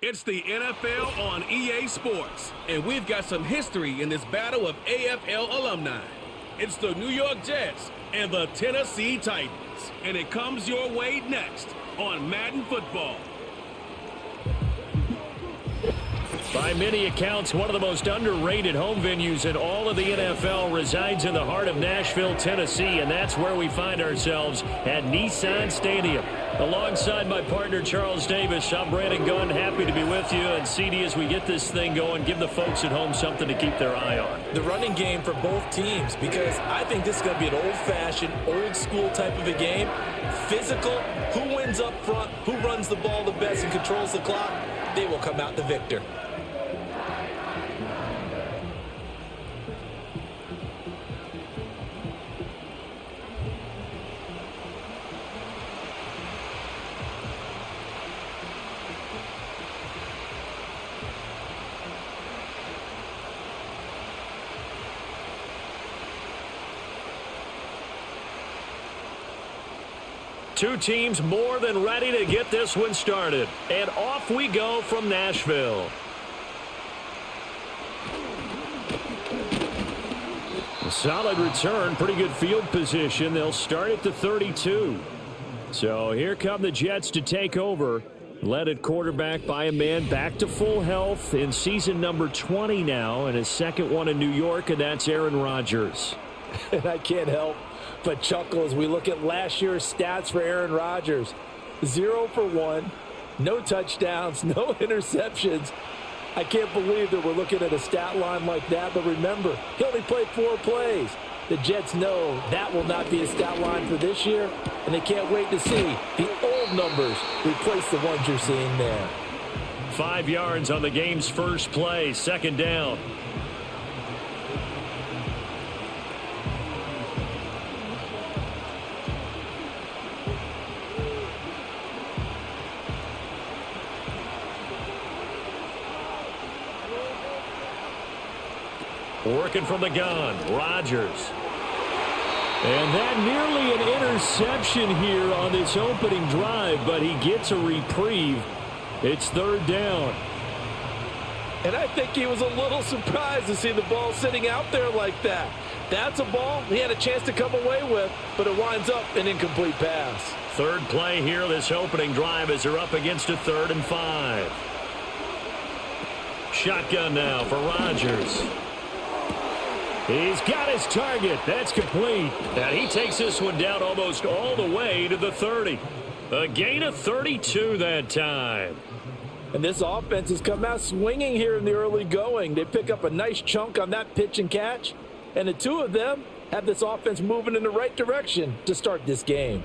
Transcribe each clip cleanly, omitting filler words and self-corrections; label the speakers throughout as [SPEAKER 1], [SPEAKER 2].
[SPEAKER 1] It's the NFL on EA Sports, and we've got some history in this battle of AFL alumni. It's the New York Jets and the Tennessee Titans, and it comes your way next on Madden Football.
[SPEAKER 2] By many accounts, one of the most underrated home venues in all of the NFL resides in the heart of Nashville, Tennessee, and that's where we find ourselves at Nissan Stadium. Alongside my partner, Charles Davis, I'm Brandon Gunn, happy to be with you. And CD, as we get this thing going, give the folks at home something to keep their eye on.
[SPEAKER 3] The running game for both teams, because I think this is going to be an old-fashioned, old-school type of a game. Physical, who wins up front, who runs the ball the best and controls the clock, they will come out the victor.
[SPEAKER 2] Two teams more than ready to get this one started. And off we go from Nashville. A solid return, pretty good field position. They'll start at the 32. So here come the Jets to take over. Led at quarterback by a man back to full health in season number 20 now, and his second one in New York, and that's Aaron Rodgers.
[SPEAKER 3] And I can't help but chuckle as we look at last year's stats for Aaron Rodgers. 0 for 1, no touchdowns, no interceptions. I can't believe that we're looking at a stat line like that, but remember, he only played 4 plays. The Jets know that will not be a stat line for this year, and they can't wait to see the old numbers replace the ones you're seeing there.
[SPEAKER 2] 5 yards on the game's first play, second down. Working from the gun, Rodgers. And that nearly an interception here on this opening drive, but he gets a reprieve. It's third down.
[SPEAKER 3] And I think he was a little surprised to see the ball sitting out there like that. That's a ball he had a chance to come away with, but it winds up an incomplete pass.
[SPEAKER 2] Third play here, this opening drive, as they're up against a 3rd and 5. Shotgun now for Rodgers. He's got his target. That's complete. And he takes this one down almost all the way to the 30. A gain of 32 that time.
[SPEAKER 3] And this offense has come out swinging here in the early going. They pick up a nice chunk on that pitch and catch. And the two of them have this offense moving in the right direction to start this game.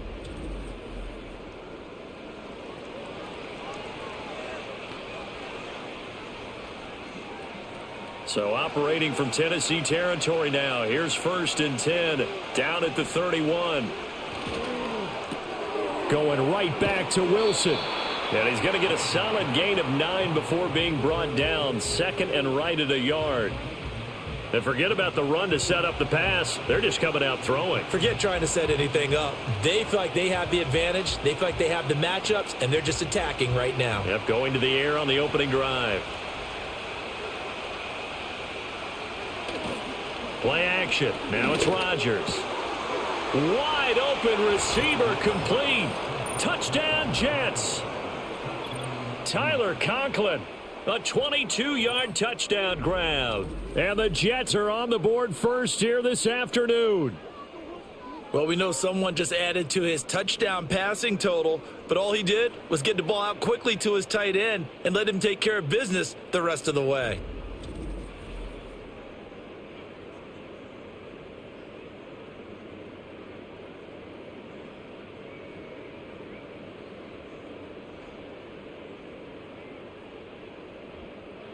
[SPEAKER 2] So operating from Tennessee territory now. Here's 1st and 10, down at the 31. Going right back to Wilson. And he's going to get a solid gain of 9 before being brought down. 2nd and right at a yard. And forget about the run to set up the pass. They're just coming out throwing.
[SPEAKER 3] Forget trying to set anything up. They feel like they have the advantage. They feel like they have the matchups, and they're just attacking right now.
[SPEAKER 2] Yep, going to the air on the opening drive. Play action. Now it's Rodgers. Wide open receiver complete. Touchdown Jets. Tyler Conklin. A 22-yard touchdown grab. And the Jets are on the board first here this afternoon.
[SPEAKER 3] Well, we know someone just added to his touchdown passing total, but all he did was get the ball out quickly to his tight end and let him take care of business the rest of the way.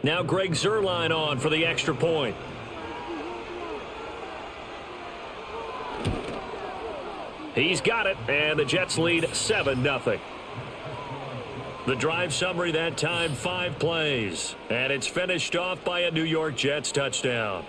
[SPEAKER 2] Now Greg Zuerlein on for the extra point. He's got it, and the Jets lead 7-0. The drive summary that time, 5 plays. And it's finished off by a New York Jets touchdown.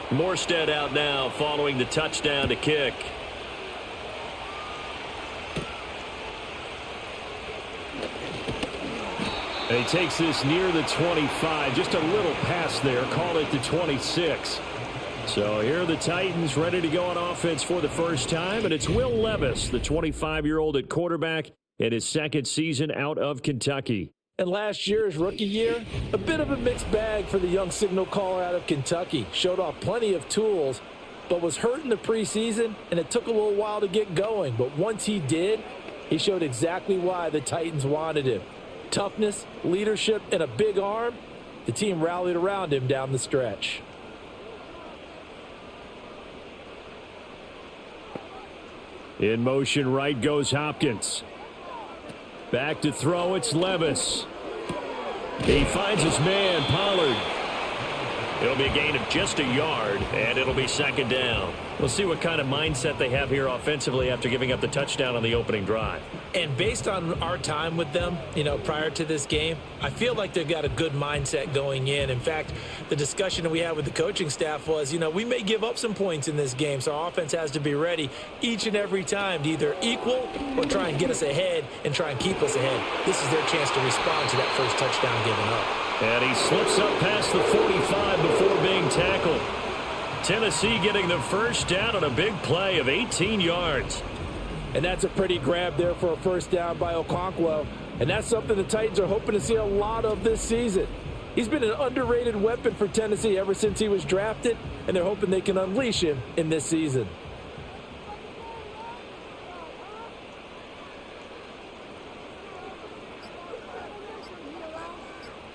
[SPEAKER 2] Morstead out now following the touchdown to kick. And he takes this near the 25. Just a little pass there. Call it the 26. So here are the Titans ready to go on offense for the first time. And it's Will Levis, the 25-year-old at quarterback, in his second season out of Kentucky.
[SPEAKER 3] And last year's rookie year, a bit of a mixed bag for the young signal caller out of Kentucky. Showed off plenty of tools, but was hurt in the preseason, and it took a little while to get going. But once he did, he showed exactly why the Titans wanted him. Toughness, leadership, and a big arm. The team rallied around him down the stretch.
[SPEAKER 2] In motion right goes Hopkins. Back to throw, it's Levis. He finds his man, Pollard. It'll be a gain of just a yard, and it'll be second down. We'll see what kind of mindset they have here offensively after giving up the touchdown on the opening drive.
[SPEAKER 3] And based on our time with them, prior to this game, I feel like they've got a good mindset going in. In fact, the discussion that we had with the coaching staff was, we may give up some points in this game, so our offense has to be ready each and every time to either equal or try and get us ahead and try and keep us ahead. This is their chance to respond to that first touchdown given up.
[SPEAKER 2] And he slips up past the 45 before being tackled. Tennessee getting the first down on a big play of 18 yards.
[SPEAKER 3] And that's a pretty grab there for a first down by Okonkwo. And that's something the Titans are hoping to see a lot of this season. He's been an underrated weapon for Tennessee ever since he was drafted, and they're hoping they can unleash him in this season.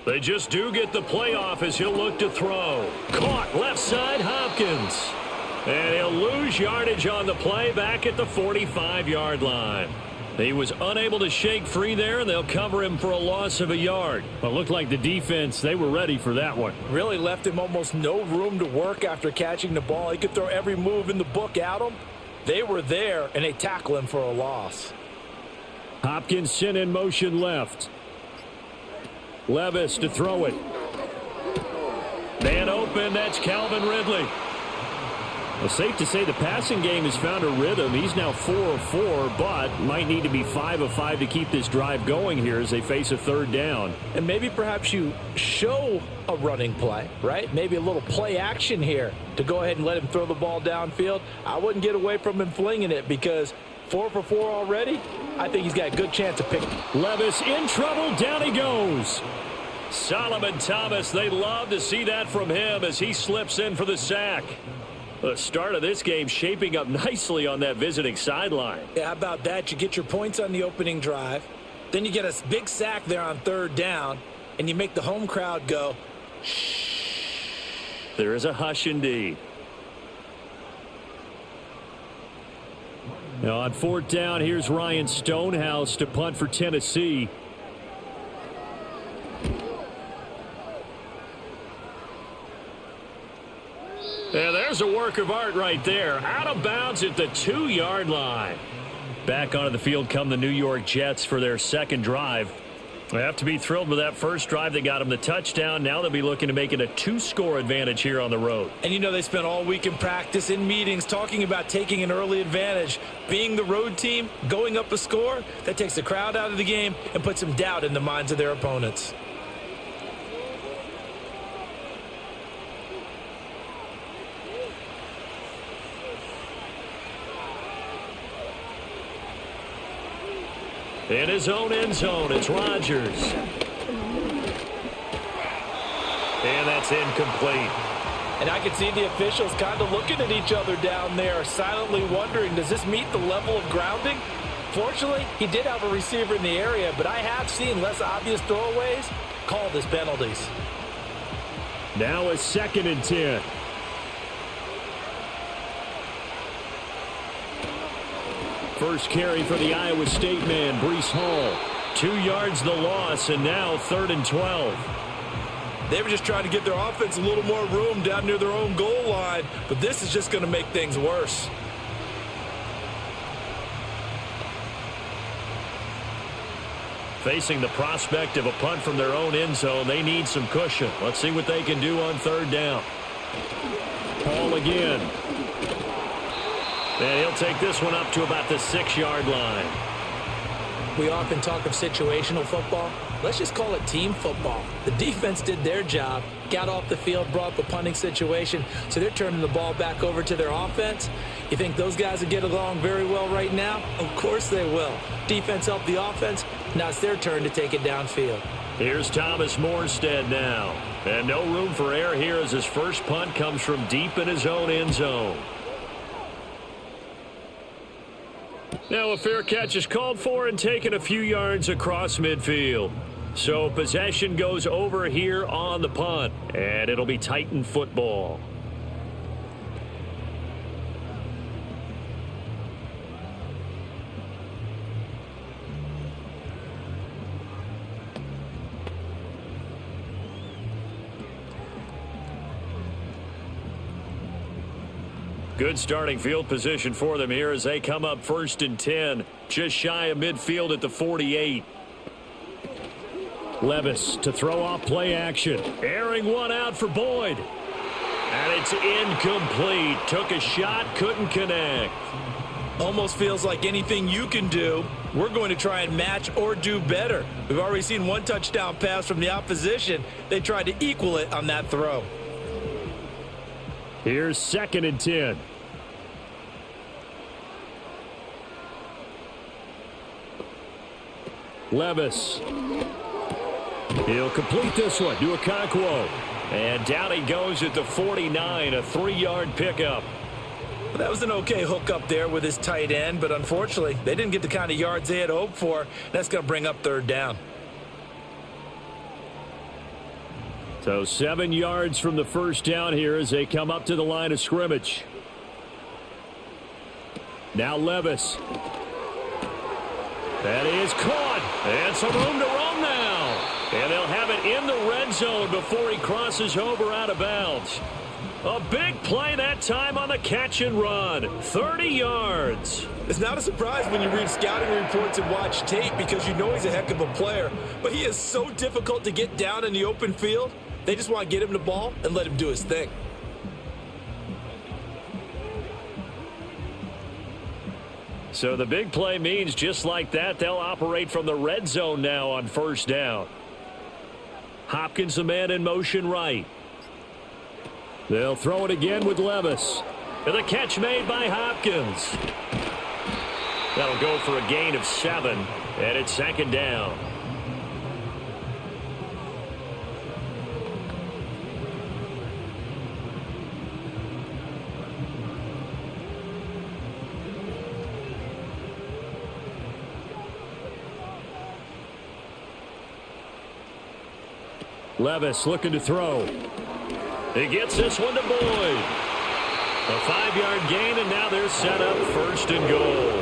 [SPEAKER 2] They just do get the playoff as he'll look to throw. Caught left side, Hopkins. And he'll lose yardage on the play back at the 45-yard line. He was unable to shake free there, and they'll cover him for a loss of a yard. Well, it looked like the defense, they were ready for that one.
[SPEAKER 3] Really left him almost no room to work after catching the ball. He could throw every move in the book at him. They were there, and they tackle him for a loss.
[SPEAKER 2] Hopkins sent in motion left. Levis to throw it. Man open, that's Calvin Ridley. Well, safe to say the passing game has found a rhythm. He's now 4 of 4, but might need to be 5 of 5 to keep this drive going here as they face a third down.
[SPEAKER 3] And maybe perhaps you show a running play, right? Maybe a little play action here to go ahead and let him throw the ball downfield. I wouldn't get away from him flinging it because 4 for 4 already, I think he's got a good chance of picking.
[SPEAKER 2] Levis in trouble, down he goes. Solomon Thomas, they'd love to see that from him as he slips in for the sack. The start of this game shaping up nicely on that visiting sideline.
[SPEAKER 3] Yeah, how about that? You get your points on the opening drive. Then you get a big sack there on third down, and you make the home crowd go, shh.
[SPEAKER 2] There is a hush indeed. Now on fourth down, here's Ryan Stonehouse to punt for Tennessee. Yeah, there's a work of art right there. Out of bounds at the 2-yard line. Back onto the field come the New York Jets for their second drive. They have to be thrilled with that first drive that got them the touchdown. Now they'll be looking to make it a 2-score advantage here on the road.
[SPEAKER 3] And they spent all week in practice, in meetings, talking about taking an early advantage. Being the road team, going up a score, that takes the crowd out of the game and puts some doubt in the minds of their opponents.
[SPEAKER 2] In his own end zone, it's Rodgers. And that's incomplete.
[SPEAKER 3] And I can see the officials kind of looking at each other down there, silently wondering, does this meet the level of grounding? Fortunately, he did have a receiver in the area, but I have seen less obvious throwaways called as penalties.
[SPEAKER 2] Now a 2nd and 10. First carry for the Iowa State man, Breece Hall. 2 yards the loss, and now 3rd and 12.
[SPEAKER 3] They were just trying to give their offense a little more room down near their own goal line, but this is just going to make things worse.
[SPEAKER 2] Facing the prospect of a punt from their own end zone, they need some cushion. Let's see what they can do on 3rd down. Paul again. And he'll take this one up to about the 6-yard line.
[SPEAKER 3] We often talk of situational football. Let's just call it team football. The defense did their job, got off the field, brought up a punting situation, so they're turning the ball back over to their offense. You think those guys will get along very well right now? Of course they will. Defense helped the offense. Now it's their turn to take it downfield.
[SPEAKER 2] Here's Thomas Morstead now. And no room for error here as his first punt comes from deep in his own end zone. Now a fair catch is called for and taken a few yards across midfield. So possession goes over here on the punt, and it'll be Titan football. Good starting field position for them here as they come up 1st and 10, just shy of midfield at the 48. Levis to throw off play action. Airing one out for Boyd. And it's incomplete. Took a shot, couldn't connect.
[SPEAKER 3] Almost feels like anything you can do, we're going to try and match or do better. We've already seen one touchdown pass from the opposition. They tried to equal it on that throw.
[SPEAKER 2] Here's 2nd and 10. Levis. He'll complete this one to Okonkwo. And down he goes at the 49, a 3-yard pickup.
[SPEAKER 3] Well, that was an okay hook up there with his tight end, but unfortunately, they didn't get the kind of yards they had hoped for. That's going to bring up 3rd down.
[SPEAKER 2] So 7 yards from the first down here as they come up to the line of scrimmage. Now Levis. That is caught. And some room to run now. And they'll have it in the red zone before he crosses over out of bounds. A big play that time on the catch and run. 30 yards.
[SPEAKER 3] It's not a surprise when you read scouting reports and watch tape because you know he's a heck of a player. But he is so difficult to get down in the open field. They just want to get him the ball and let him do his thing.
[SPEAKER 2] So the big play means just like that, they'll operate from the red zone now on 1st down. Hopkins, the man in motion right. They'll throw it again with Levis. And the catch made by Hopkins. That'll go for a gain of 7, and it's 2nd down. Levis looking to throw. He gets this one to Boyd. A 5-yard gain, and now they're set up 1st and goal.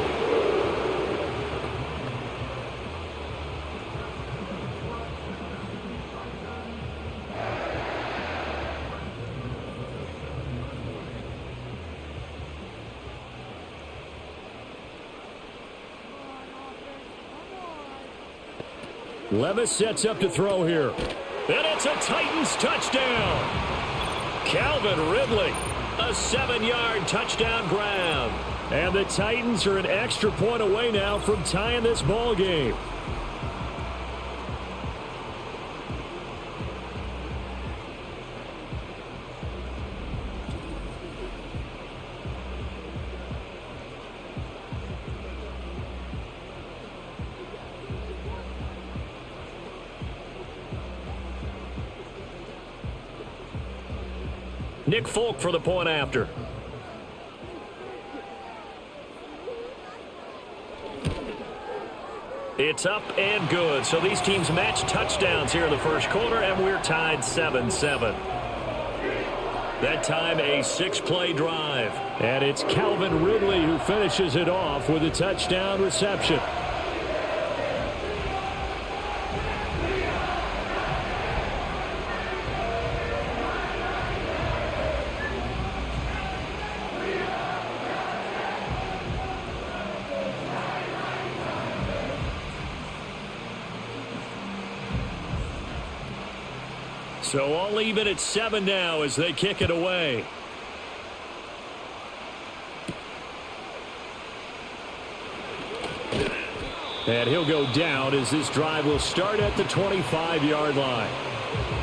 [SPEAKER 2] Levis sets up to throw here. And it's a Titans touchdown. Calvin Ridley, a 7-yard touchdown grab. And the Titans are an extra point away now from tying this ball game. Nick Folk for the point after. It's up and good. So these teams match touchdowns here in the first quarter, and we're tied 7-7. That time a 6-play drive. And it's Calvin Ridley who finishes it off with a touchdown reception. So all even at 7 now as they kick it away. And he'll go down as this drive will start at the 25-yard line.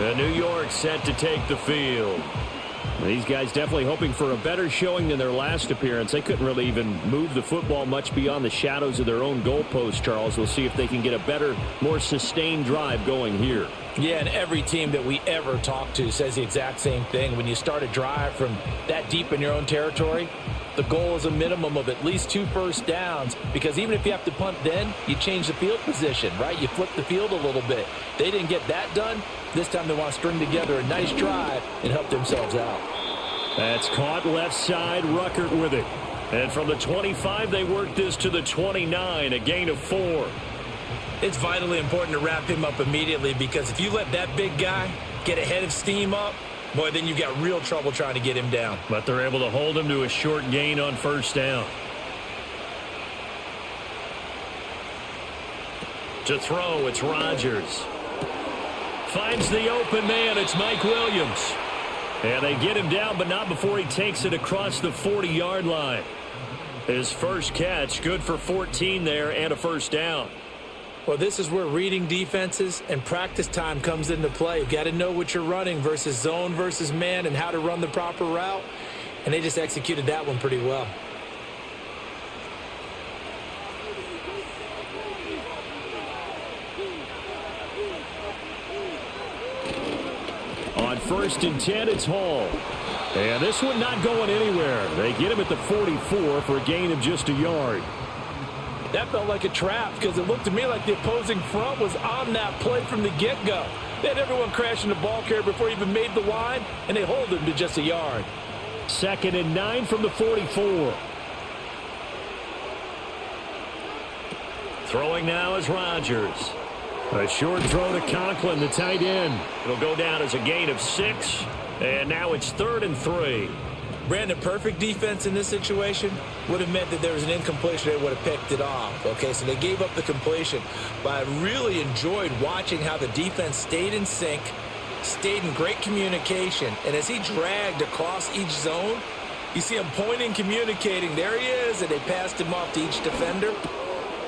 [SPEAKER 2] And New York set to take the field. These guys definitely hoping for a better showing than their last appearance. They couldn't really even move the football much beyond the shadows of their own goalpost, Charles. We'll see if they can get a better, more sustained drive going here.
[SPEAKER 3] Yeah, and every team that we ever talk to says the exact same thing. When you start a drive from that deep in your own territory, the goal is a minimum of at least 2 first downs, because even if you have to punt then, you change the field position, right? You flip the field a little bit. They didn't get that done. This time they want to string together a nice drive and help themselves out.
[SPEAKER 2] That's caught left side, Ruckert with it. And from the 25, they work this to the 29, a gain of 4.
[SPEAKER 3] It's vitally important to wrap him up immediately, because if you let that big guy get ahead of steam up, boy, then you've got real trouble trying to get him down.
[SPEAKER 2] But they're able to hold him to a short gain on first down. To throw, it's Rodgers. Finds the open man, it's Mike Williams. And they get him down, but not before he takes it across the 40-yard line. His first catch, good for 14 there and a first down.
[SPEAKER 3] Well, this is where reading defenses and practice time comes into play. You've got to know what you're running versus zone versus man and how to run the proper route. And they just executed that one pretty well.
[SPEAKER 2] On 1st and 10, it's Hall. And this one not going anywhere. They get him at the 44 for a gain of just a yard.
[SPEAKER 3] That felt like a trap, because it looked to me like the opposing front was on that play from the get-go. They had everyone crashing the ball carrier before he even made the line, and they hold him to just a yard.
[SPEAKER 2] 2nd and 9 from the 44. Throwing now is Rodgers. A short throw to Conklin, the tight end. It'll go down as a gain of 6, and now it's 3rd and 3.
[SPEAKER 3] Brandon, perfect defense in this situation would have meant that there was an incompletion. They would have picked it off. Okay, so they gave up the completion. But I really enjoyed watching how the defense stayed in sync, stayed in great communication. And as he dragged across each zone, you see him pointing, communicating. There he is, and they passed him off to each defender.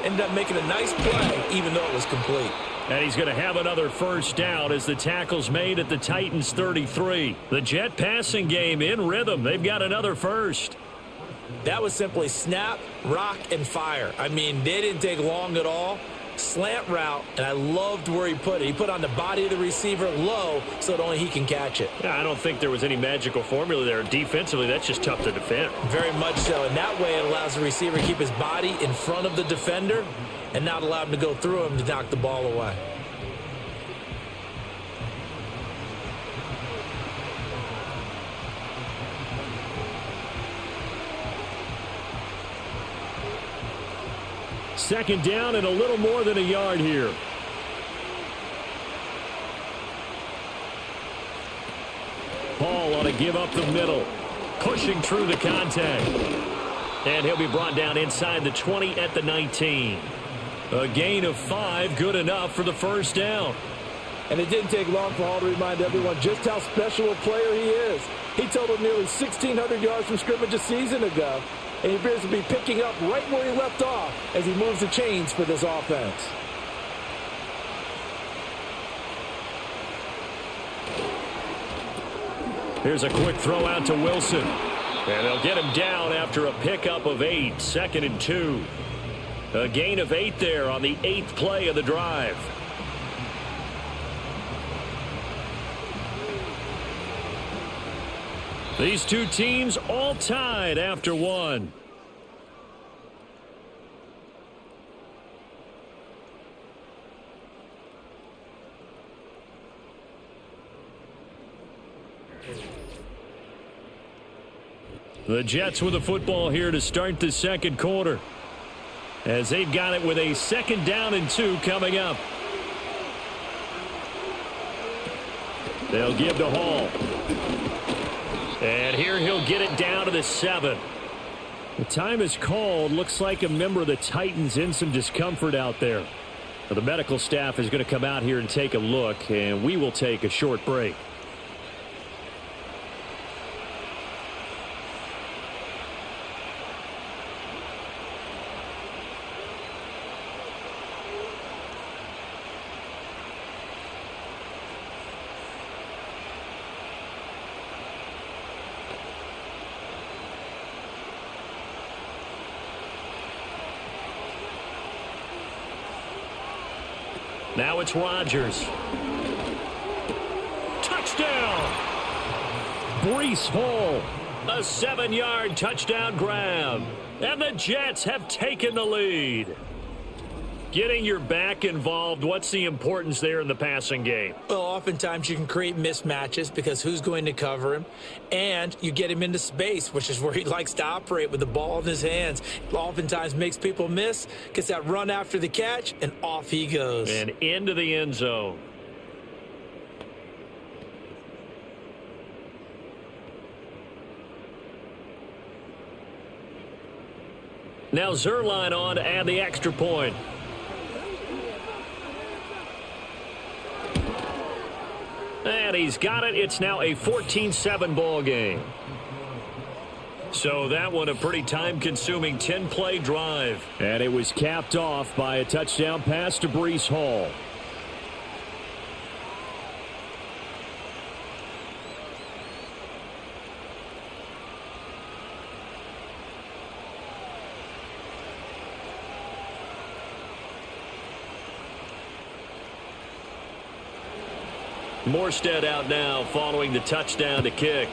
[SPEAKER 3] Ended up making a nice play, even though it was complete.
[SPEAKER 2] And he's going to have another first down as the tackle's made at the Titans' 33. The Jet passing game in rhythm. They've got another first.
[SPEAKER 3] That was simply snap, rock, and fire. I mean, they didn't take long at all. Slant route, and I loved where he put it. He put on the body of the receiver low so that only he can catch it.
[SPEAKER 2] Yeah, I don't think there was any magical formula there. Defensively, that's just tough to defend.
[SPEAKER 3] Very much so. And that way it allows the receiver to keep his body in front of the defender and not allow him to go through him to knock the ball away.
[SPEAKER 2] Second down and a little more than a yard here. Paul on a give up the middle. Pushing through the contact. And he'll be brought down inside the 20 at the 19. A gain of 5, good enough for the first down.
[SPEAKER 3] And it didn't take long for Hall to remind everyone just how special a player he is. He totaled nearly 1,600 yards from scrimmage a season ago. And he appears to be picking up right where he left off as he moves the chains for this offense.
[SPEAKER 2] Here's a quick throw out to Wilson. And they'll get him down after a pickup of 8, 2nd and 2. A gain of 8 there on the 8th play of the drive. These two teams all tied after one. The Jets with the football here to start the second quarter, as they've got it with a 2nd down and 2 coming up. They'll give to Hall. And here he'll get it down to the 7. The time is called. Looks like a member of the Titans in some discomfort out there. The medical staff is going to come out here and take a look, and we will take a short break. Now it's Rodgers. Touchdown! Breece Hall, a 7-yard touchdown grab. And the Jets have taken the lead. Getting your back involved, what's the importance there in the passing game?
[SPEAKER 3] Well, oftentimes you can create mismatches because who's going to cover him? And you get him into space, which is where he likes to operate with the ball in his hands. Oftentimes makes people miss, gets that run after the catch, and off he goes.
[SPEAKER 2] And into the end zone. Now Zerline on to add the extra point. And he's got it. It's now a 14-7 ball game. So that one a pretty time-consuming 10-play drive.
[SPEAKER 4] And it was capped off by a touchdown pass to Breece Hall.
[SPEAKER 2] Morstead out now following the touchdown to kick.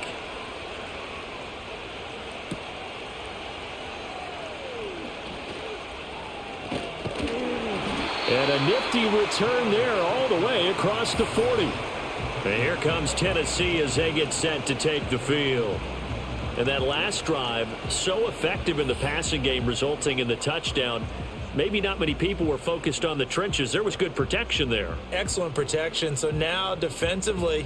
[SPEAKER 4] And a nifty return there all the way across the 40.
[SPEAKER 2] And here comes Tennessee as they get set to take the field. And that last drive, so effective in the passing game, resulting in the touchdown. Maybe not many people were focused on the trenches. There was good protection there.
[SPEAKER 3] Excellent protection. So now defensively,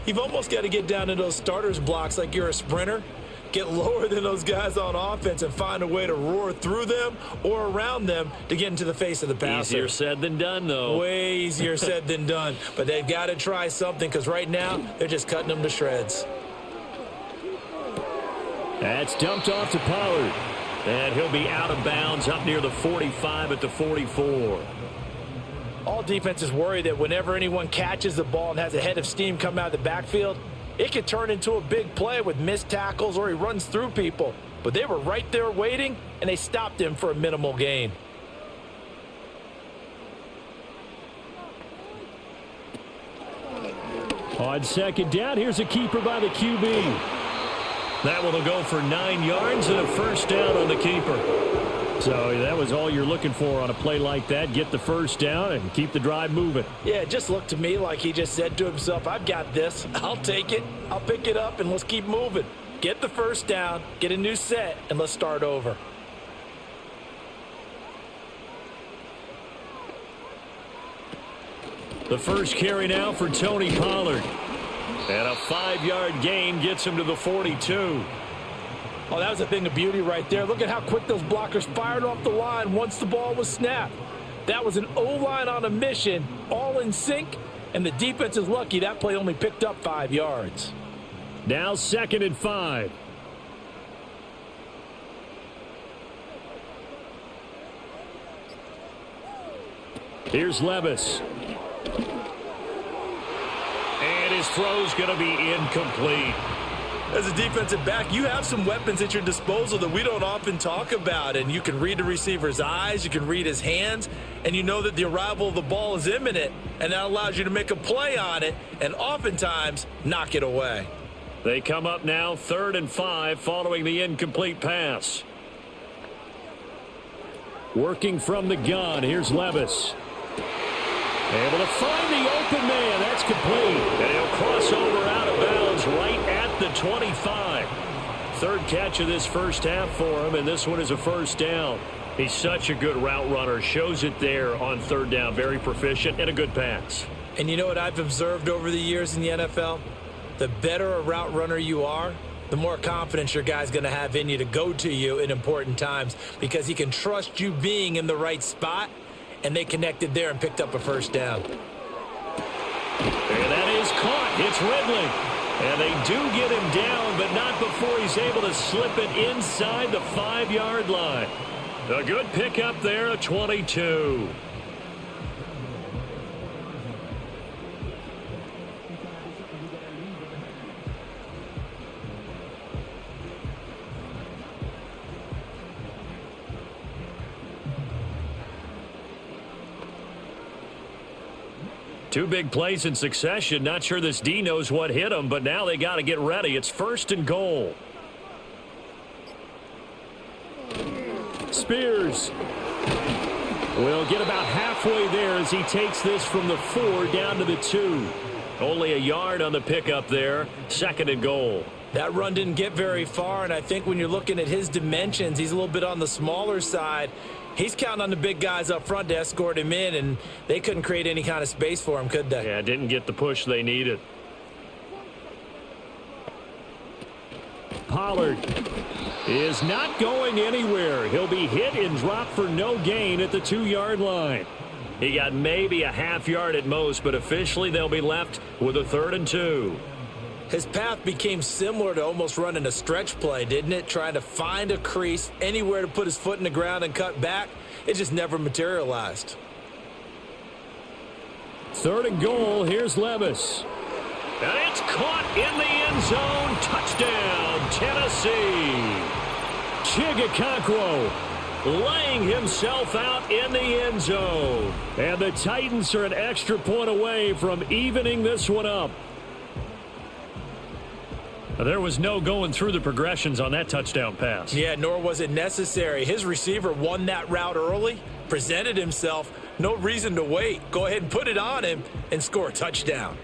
[SPEAKER 3] you've almost got to get down to those starters blocks like you're a sprinter. Get lower than those guys on offense and find a way to roar through them or around them to get into the face of the passer.
[SPEAKER 2] Easier said than done, though.
[SPEAKER 3] Way easier said than done. But they've got to try something because right now they're just cutting them to shreds.
[SPEAKER 4] That's dumped off to Pollard.
[SPEAKER 2] And he'll be out of bounds up near the 45 at the 44.
[SPEAKER 3] All defenses worry that whenever anyone catches the ball and has a head of steam come out of the backfield, it could turn into a big play with missed tackles or he runs through people. But they were right there waiting, and they stopped him for a minimal gain.
[SPEAKER 4] On second down, here's a keeper by the QB.
[SPEAKER 2] That one will go for 9 yards and a first down on the keeper.
[SPEAKER 4] So that was all you're looking for on a play like that. Get the first down and keep the drive moving.
[SPEAKER 3] Yeah, it just looked to me like he just said to himself, I've got this. I'll take it. I'll pick it up, and let's keep moving. Get the first down, get a new set, and let's start over.
[SPEAKER 2] The first carry now for Tony Pollard. And a 5-yard gain gets him to the 42.
[SPEAKER 3] Oh, that was a thing of beauty right there. Look at how quick those blockers fired off the line once the ball was snapped. That was an O-line on a mission, all in sync, and the defense is lucky that play only picked up 5 yards.
[SPEAKER 4] Now 2nd and 5. Here's Levis.
[SPEAKER 2] And his throw's going to be incomplete.
[SPEAKER 3] As a defensive back, you have some weapons at your disposal that we don't often talk about. And you can read the receiver's eyes, you can read his hands, and you know that the arrival of the ball is imminent. And that allows you to make a play on it and oftentimes knock it away.
[SPEAKER 2] They come up now 3rd and 5 following the incomplete pass.
[SPEAKER 4] Working from the gun, here's Levis. Able to find the open man. That's complete.
[SPEAKER 2] And he'll cross over out of bounds right at the 25. 3rd catch of this first half for him, and this one is a first down. He's such a good route runner. Shows it there on 3rd down. Very proficient and a good pass.
[SPEAKER 3] And you know what I've observed over the years in the NFL? The better a route runner you are, the more confidence your guy's going to have in you to go to you in important times because he can trust you being in the right spot. And they connected there and picked up a first down.
[SPEAKER 2] And that is caught. It's Ridley. And they do get him down, but not before he's able to slip it inside the 5-yard line. A good pickup there, a 22. Two big plays in succession. Not sure this D knows what hit him, but now they got to get ready. It's 1st and goal. Spears will get about halfway there as he takes this from the 4 down to the 2. Only a yard on the pickup there. 2nd and goal.
[SPEAKER 3] That run didn't get very far, and I think when you're looking at his dimensions, he's a little bit on the smaller side. He's counting on the big guys up front to escort him in, and they couldn't create any kind of space for him, could they?
[SPEAKER 2] Yeah, didn't get the push they needed. Pollard is not going anywhere. He'll be hit and dropped for no gain at the 2-yard line. He got maybe a half yard at most, but officially they'll be left with a 3rd and 2.
[SPEAKER 3] His path became similar to almost running a stretch play, didn't it? Trying to find a crease, anywhere to put his foot in the ground and cut back. It just never materialized.
[SPEAKER 2] 3rd and goal. Here's Levis. And it's caught in the end zone. Touchdown, Tennessee. Chigakonkwo laying himself out in the end zone. And the Titans are an extra point away from evening this one up. There was no going through the progressions on that touchdown pass.
[SPEAKER 3] Yeah, nor was it necessary. His receiver won that route early, presented himself. No reason to wait. Go ahead and put it on him and score a touchdown.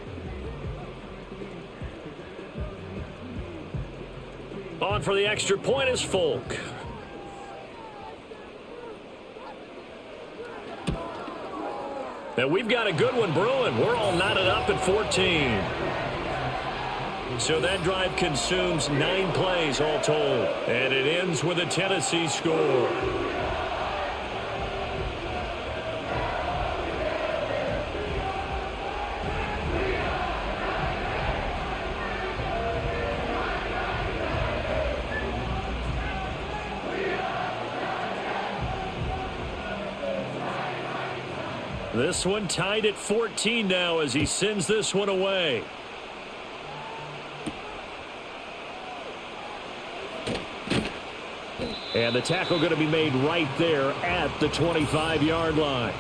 [SPEAKER 2] On for the extra point is Folk. Now we've got a good one brewing. We're all knotted up at 14. So that drive consumes 9 plays all told. And it ends with a Tennessee score. This one tied at 14 now as he sends this one away. And the tackle going to be made right there at the 25-yard line.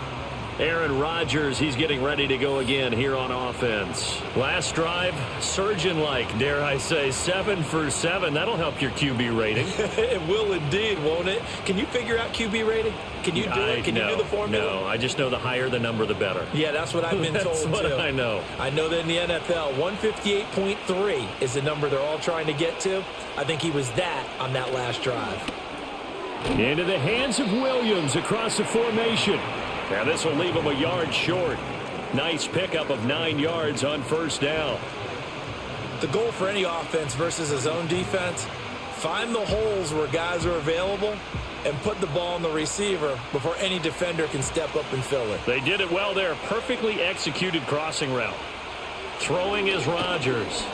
[SPEAKER 2] Aaron Rodgers, he's getting ready to go again here on offense. Last drive, surgeon-like, dare I say, 7 for 7. That'll help your QB rating.
[SPEAKER 3] It will indeed, won't it? Can you figure out QB rating? Can you do it? Can you do the formula?
[SPEAKER 2] No, I just know the higher the number, the better.
[SPEAKER 3] Yeah, that's what I've been told,
[SPEAKER 2] That's what I know.
[SPEAKER 3] I know that in the NFL, 158.3 is the number they're all trying to get to. I think he was that on that last drive.
[SPEAKER 2] Into the hands of Williams across the formation. Now this will leave him a yard short. Nice pickup of 9 yards on 1st down.
[SPEAKER 3] The goal for any offense versus his own defense, find the holes where guys are available and put the ball on the receiver before any defender can step up and fill it.
[SPEAKER 2] They did it well there. Perfectly executed crossing route. Throwing is Rodgers.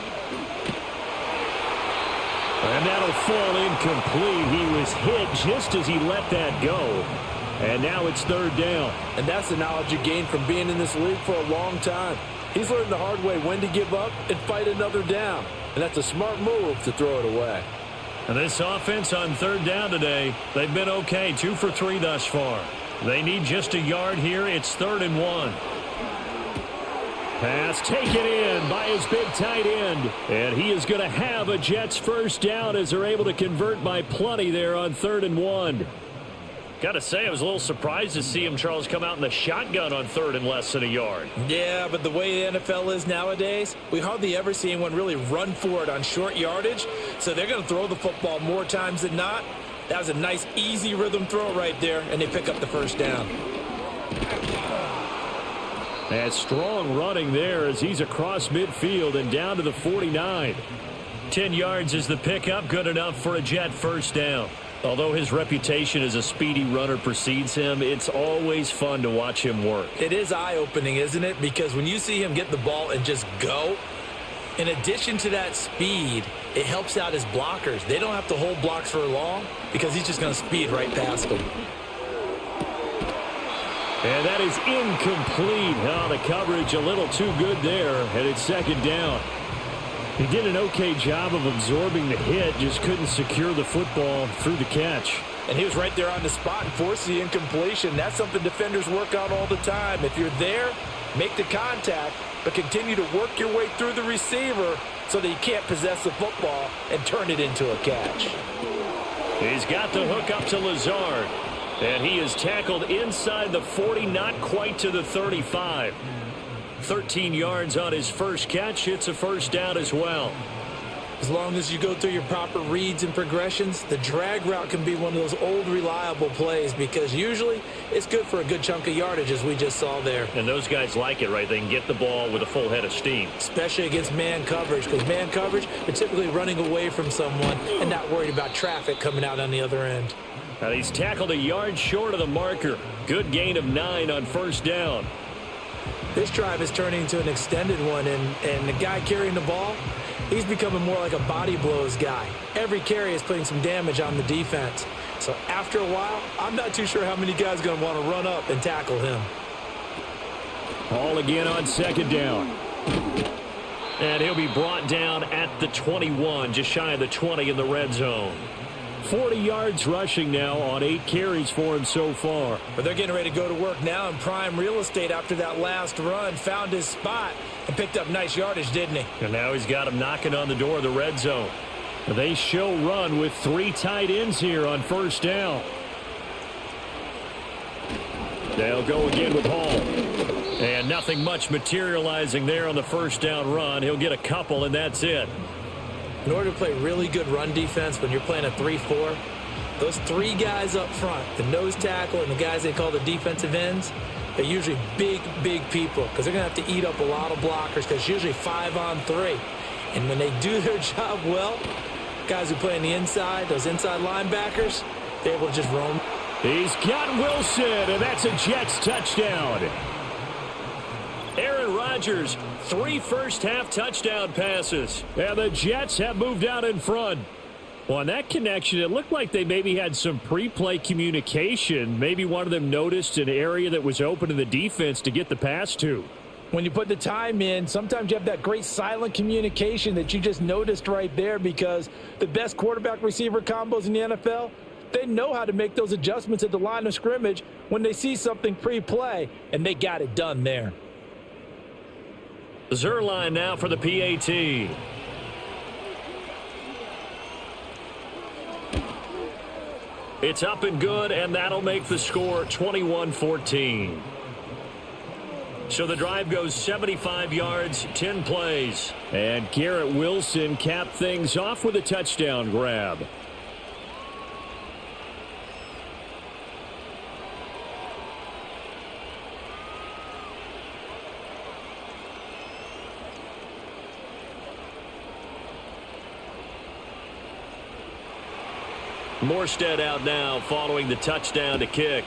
[SPEAKER 2] And that'll fall incomplete. He was hit just as he let that go. And now it's 3rd down.
[SPEAKER 3] And that's the knowledge you gain from being in this league for a long time. He's learned the hard way when to give up and fight another down. And that's a smart move to throw it away.
[SPEAKER 2] And this offense on 3rd down today, they've been okay. 2 for 3 thus far. They need just a yard here. It's 3rd and 1. Pass taken in by his big tight end. And he is going to have a Jets 1st down as they're able to convert by plenty there on 3rd and 1. Got to say, I was a little surprised to see him, Charles, come out in the shotgun on 3rd and less than a yard.
[SPEAKER 3] Yeah, but the way the NFL is nowadays, we hardly ever see anyone really run for it on short yardage. So they're going to throw the football more times than not. That was a nice, easy rhythm throw right there, and they pick up the 1st down.
[SPEAKER 2] And strong running there as he's across midfield and down to the 49. 10 yards is the pickup, good enough for a Jet 1st down. Although his reputation as a speedy runner precedes him, it's always fun to watch him work.
[SPEAKER 3] It is eye-opening, isn't it? Because when you see him get the ball and just go, in addition to that speed, it helps out his blockers. They don't have to hold blocks for long because he's just going to speed right past them.
[SPEAKER 2] And that is incomplete. Oh, the coverage a little too good there, and it's 2nd down. He did an okay job of absorbing the hit, just couldn't secure the football through the catch.
[SPEAKER 3] And he was right there on the spot and forced the incompletion. That's something defenders work out all the time. If you're there, make the contact, but continue to work your way through the receiver so that you can't possess the football and turn it into a catch.
[SPEAKER 2] He's got the hook up to Lazard. And he is tackled inside the 40, not quite to the 35. 13 yards on his first catch. It's a first down as well.
[SPEAKER 3] As long as you go through your proper reads and progressions, the drag route can be one of those old reliable plays because usually it's good for a good chunk of yardage, as we just saw there.
[SPEAKER 2] And those guys like it, right? They can get the ball with a full head of steam.
[SPEAKER 3] Especially against man coverage, because man coverage, they're typically running away from someone and not worried about traffic coming out on the other end.
[SPEAKER 2] And he's tackled a yard short of the marker. Good gain of 9 on first down.
[SPEAKER 3] This drive is turning into an extended one, and the guy carrying the ball, he's becoming more like a body blows guy. Every carry is putting some damage on the defense. So after a while, I'm not too sure how many guys are going to want to run up and tackle him.
[SPEAKER 2] Ball again on second down. And he'll be brought down at the 21, just shy of the 20 in the red zone. 40 yards rushing now on 8 carries for him so far.
[SPEAKER 3] But they're getting ready to go to work now in prime real estate after that last run. Found his spot and picked up nice yardage, didn't he?
[SPEAKER 2] And now he's got him knocking on the door of the red zone. They show run with 3 tight ends here on first down. They'll go again with Hall. And nothing much materializing there on the first down run. He'll get a couple, and that's it.
[SPEAKER 3] In order to play really good run defense when you're playing a 3-4, those 3 guys up front, the nose tackle and the guys they call the defensive ends, they're usually big, big people because they're going to have to eat up a lot of blockers because it's usually 5-on-3. And when they do their job well, guys who play on the inside, those inside linebackers, they're able to just roam.
[SPEAKER 2] He's got Wilson, and that's a Jets touchdown. Aaron Rodgers, 3 first-half touchdown passes. And the Jets have moved out in front. Well, on that connection, it looked like they maybe had some pre-play communication. Maybe one of them noticed an area that was open in the defense to get the pass to.
[SPEAKER 3] When you put the time in, sometimes you have that great silent communication that you just noticed right there because the best quarterback-receiver combos in the NFL, they know how to make those adjustments at the line of scrimmage when they see something pre-play, and they got it done there.
[SPEAKER 2] Zerline now for the PAT. It's up and good, and that'll make the score 21-14. So the drive goes 75 yards, 10 plays. And Garrett Wilson capped things off with a touchdown grab. Morstead out now following the touchdown to kick.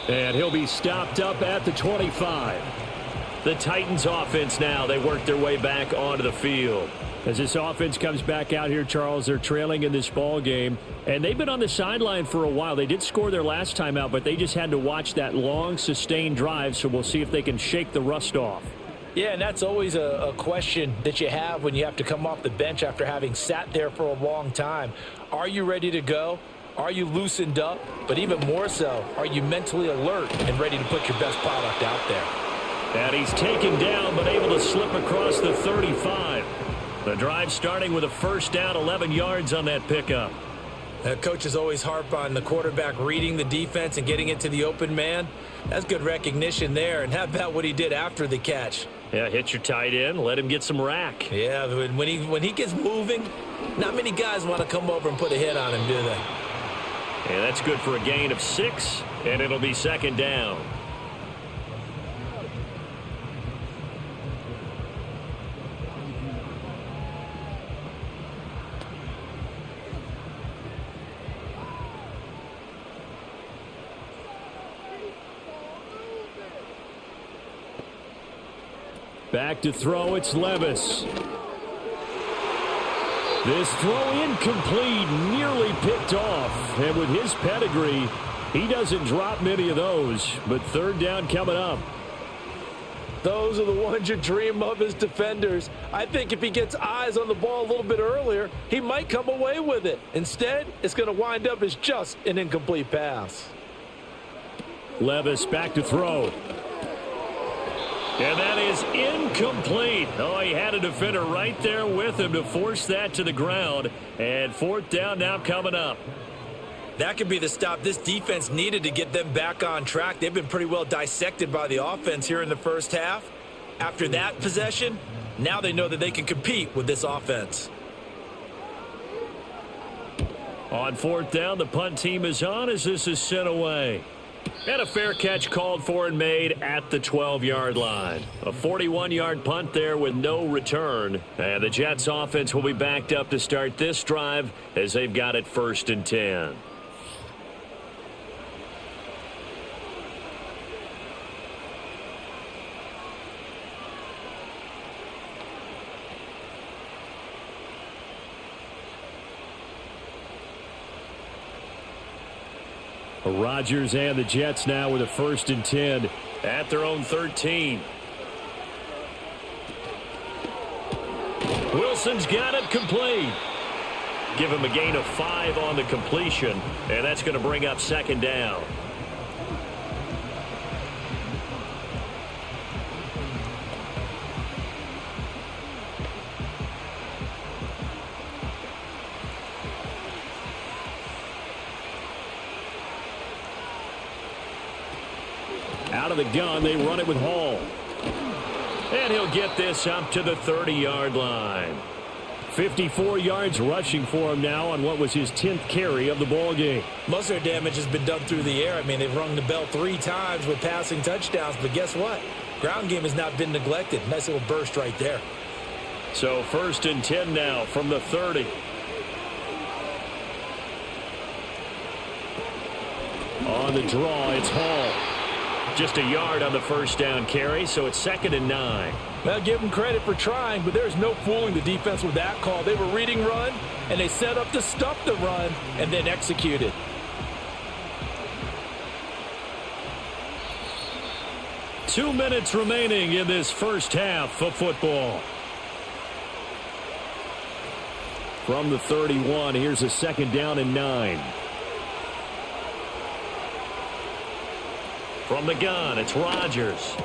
[SPEAKER 2] And he'll be stopped up at the 25. The Titans offense now, they work their way back onto the field. As this offense comes back out here, Charles, they're trailing in this ball game. And they've been on the sideline for a while. They did score their last time out, but they just had to watch that long, sustained drive. So we'll see if they can shake the rust off.
[SPEAKER 3] Yeah, and that's always a question that you have when you have to come off the bench after having sat there for a long time. Are you ready to go? Are you loosened up? But even more so, are you mentally alert and ready to put your best product out there?
[SPEAKER 2] And he's taken down but able to slip across the 35. The drive starting with a first down, 11 yards on that pickup.
[SPEAKER 3] Coaches always harp on the quarterback reading the defense and getting it to the open man. That's good recognition there. And how about what he did after the catch?
[SPEAKER 2] Yeah, hit your tight end, let him get some rack.
[SPEAKER 3] Yeah, when he gets moving, not many guys want to come over and put a hit on him, do they?
[SPEAKER 2] And that's good for a gain of 6, and it'll be second down. Back to throw, it's Levis. This throw incomplete, nearly picked off. And with his pedigree, he doesn't drop many of those. But third down coming up.
[SPEAKER 3] Those are the ones you dream of as defenders. I think if he gets eyes on the ball a little bit earlier, he might come away with it. Instead, it's going to wind up as just an incomplete pass.
[SPEAKER 2] Levis back to throw. And that is incomplete. Oh, he had a defender right there with him to force that to the ground. And fourth down now coming up.
[SPEAKER 3] That could be the stop this defense needed to get them back on track. They've been pretty well dissected by the offense here in the first half. After that possession, now they know that they can compete with this offense.
[SPEAKER 2] On fourth down, the punt team is on as this is sent away. And a fair catch called for and made at the 12-yard line. A 41-yard punt there with no return. And the Jets offense will be backed up to start this drive as they've got it 1st and 10. Rodgers and the Jets now with a 1st and 10 at their own 13. Wilson's got it complete. Give him a gain of 5 on the completion, and that's going to bring up 2nd down. Out of the gun, they run it with Hall. And he'll get this up to the 30-yard line. 54 yards rushing for him now on what was his 10th carry of the ball game.
[SPEAKER 3] Most of their damage has been done through the air. I mean, they've rung the bell 3 times with passing touchdowns, but guess what? Ground game has not been neglected. Nice little burst right there.
[SPEAKER 2] So 1st and 10 now from the 30. On the draw, it's Hall. Just a yard on the 1st down carry, so it's 2nd and 9.
[SPEAKER 3] Well, give them credit for trying, but there's no fooling the defense with that call. They were reading run, and they set up to stuff the run and then executed.
[SPEAKER 2] Two minutes remaining in this first half of football. From the 31, here's a 2nd down and 9. From the gun, it's Rodgers.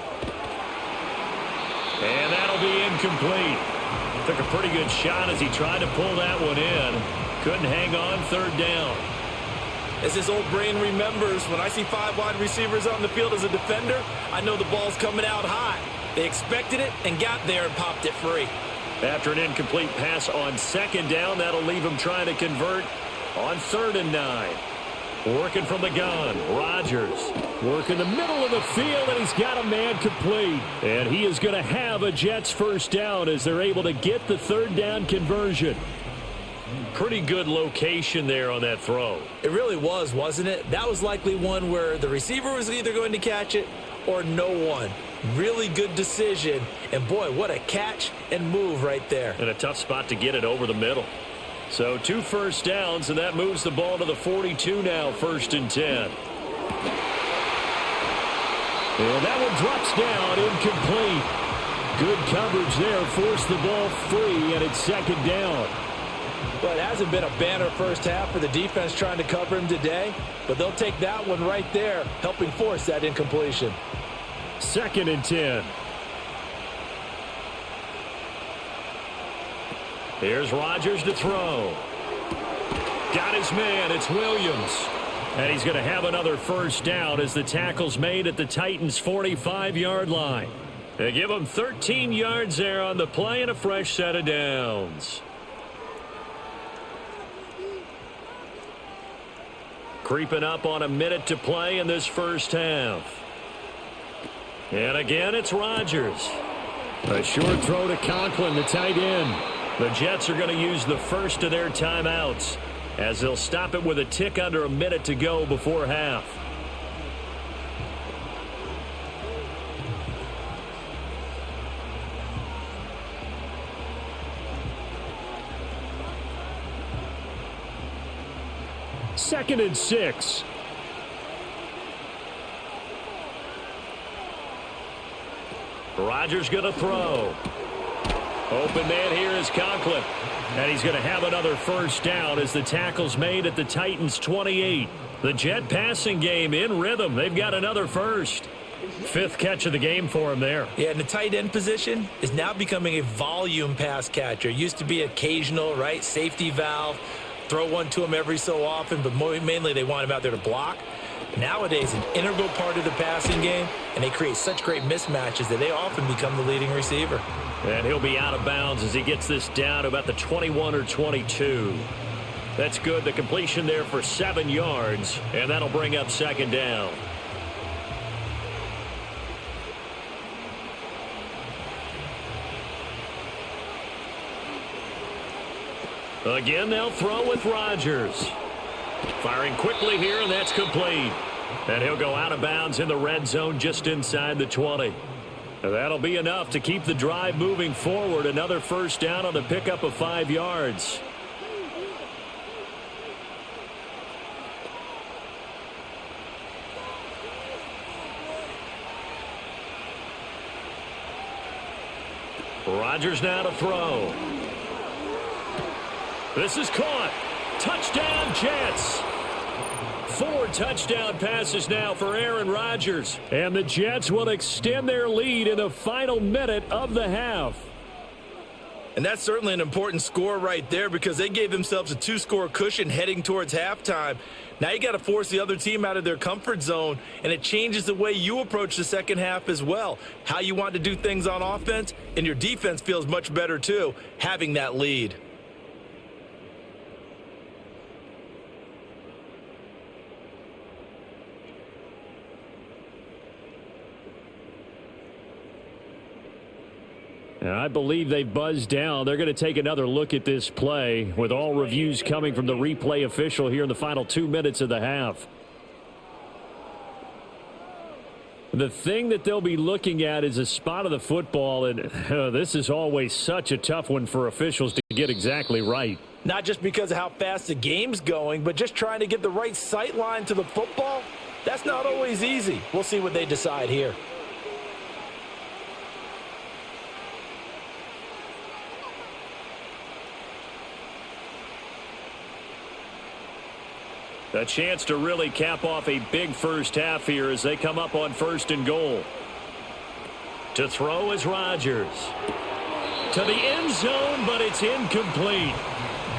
[SPEAKER 2] And that'll be incomplete. Took a pretty good shot as he tried to pull that one in. Couldn't hang on 3rd down.
[SPEAKER 3] As his old brain remembers, when I see 5 wide receivers on the field as a defender, I know the ball's coming out high. They expected it and got there and popped it free.
[SPEAKER 2] After an incomplete pass on 2nd down, that'll leave him trying to convert on 3rd and 9. Working from the gun, Rodgers. Working the middle of the field, and he's got a man complete. And he is going to have a Jets 1st down as they're able to get the 3rd down conversion. Pretty good location there on that throw.
[SPEAKER 3] It really was, wasn't it? That was likely one where the receiver was either going to catch it or no one. Really good decision. And, boy, what a catch and move right there.
[SPEAKER 2] And a tough spot to get it over the middle. So 2 1st downs, and that moves the ball to the 42 now, 1st and 10. And that one drops down, incomplete. Good coverage there, forced the ball free, and it's 2nd down.
[SPEAKER 3] Well, it hasn't been a banner first half for the defense trying to cover him today, but they'll take that one right there, helping force that incompletion.
[SPEAKER 2] 2nd and 10. Here's Rodgers to throw. Got his man. It's Williams. And he's going to have another 1st down as the tackle's made at the Titans' 45-yard line. They give him 13 yards there on the play and a fresh set of downs. Creeping up on a minute to play in this first half. And again, it's Rodgers. A short throw to Conklin, the tight end. The Jets are going to use the first of their timeouts as they'll stop it with a tick under a minute to go before half. Second and 6. Rodgers going to throw. Open man here is Conklin. And he's going to have another first down as the tackle's made at the Titans' 28. The Jet passing game in rhythm. They've got another first. 5th catch of the game for him there. Yeah, and the tight end position is now becoming a volume pass catcher. It used to be occasional, right? Safety valve. Throw one to him every so often, but mainly they want him out there to block. Nowadays, an integral part of the passing game, and they create such great mismatches that they often become the leading receiver. And he'll be out of bounds as he gets this down to about the 21 or 22. That's good. The completion there for 7 yards, and that'll bring up 2nd down. Again, they'll throw with Rodgers. Firing quickly here, and that's complete. And he'll go out of bounds in the red zone just inside the 20. And that'll be enough to keep the drive moving forward. Another first down on the pickup of 5 yards. Rodgers now to throw. This is caught. Touchdown, Jets. 4 touchdown passes now for Aaron Rodgers. And the Jets will extend their lead in the final minute of the half. And that's certainly an important score right there because they gave themselves a 2-score cushion heading towards halftime. Now you got to force the other team out of their comfort zone, and it changes the way you approach the second half as well. How you want to do things on offense, and your defense feels much better too, having that lead. I believe they buzzed down. They're going to take another look at this play with all reviews coming from the replay official here in the final 2 minutes of the half. The thing that they'll be looking at is a spot of the football, and this is always such a tough one for officials to get exactly right. Not just because of how fast the game's going, but just trying to get the right sight line to the football. That's not always easy. We'll see what they decide here. A chance to really cap off a big first half here as they come up on 1st and goal. To throw is Rodgers. To the end zone, but it's incomplete.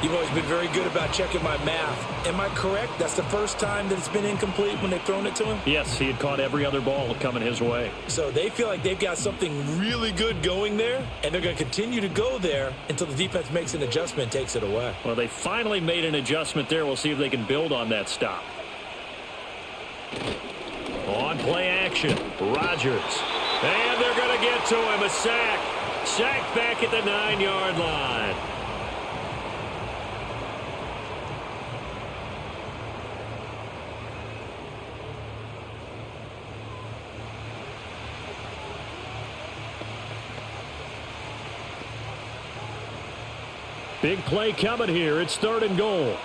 [SPEAKER 2] You've always been very good about checking my math. Am I correct? That's the first time that it's been incomplete when they've thrown it to him? Yes, he had caught every other ball coming his way. So they feel like they've got something really good going there, and they're going to continue to go there until the defense makes an adjustment and takes it away. Well, they finally made an adjustment there. We'll see if they can build on that stop. On play action, Rodgers. And they're going to get to him, a sack. Sacked back at the 9-yard line. Big play coming here. It's 3rd and goal.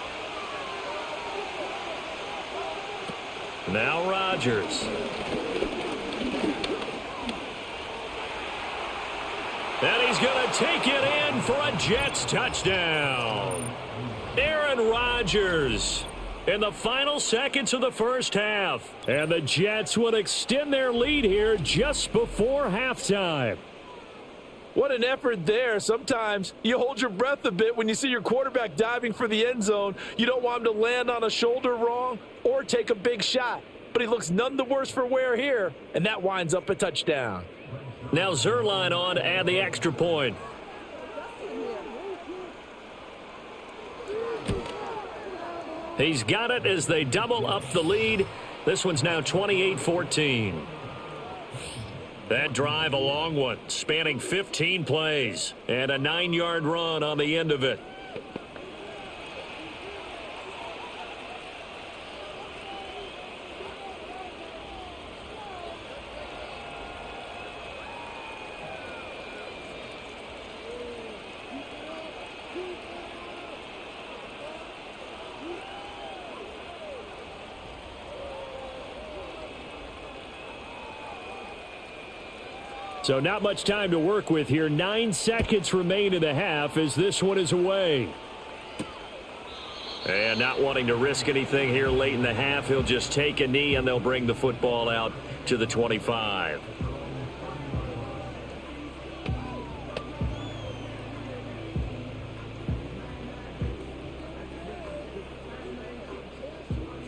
[SPEAKER 2] Now Rodgers. And he's going to take it in for a Jets touchdown. Aaron Rodgers in the final seconds of the first half. And the Jets would extend their lead here just before halftime. What an effort there. Sometimes you hold your breath a bit when you see your quarterback diving for the end zone. You don't want him to land on a shoulder wrong or take a big shot. But he looks none the worse for wear here, and that winds up a touchdown. Now Zerline on to add the extra point. He's got it as they double up the lead. This one's now 28-14. That drive, a long one, spanning 15 plays, and a 9-yard run on the end of it. So not much time to work with here. 9 seconds remain in the half as this one is away. And not wanting to risk anything here late in the half, he'll just take a knee and they'll bring the football out to the 25.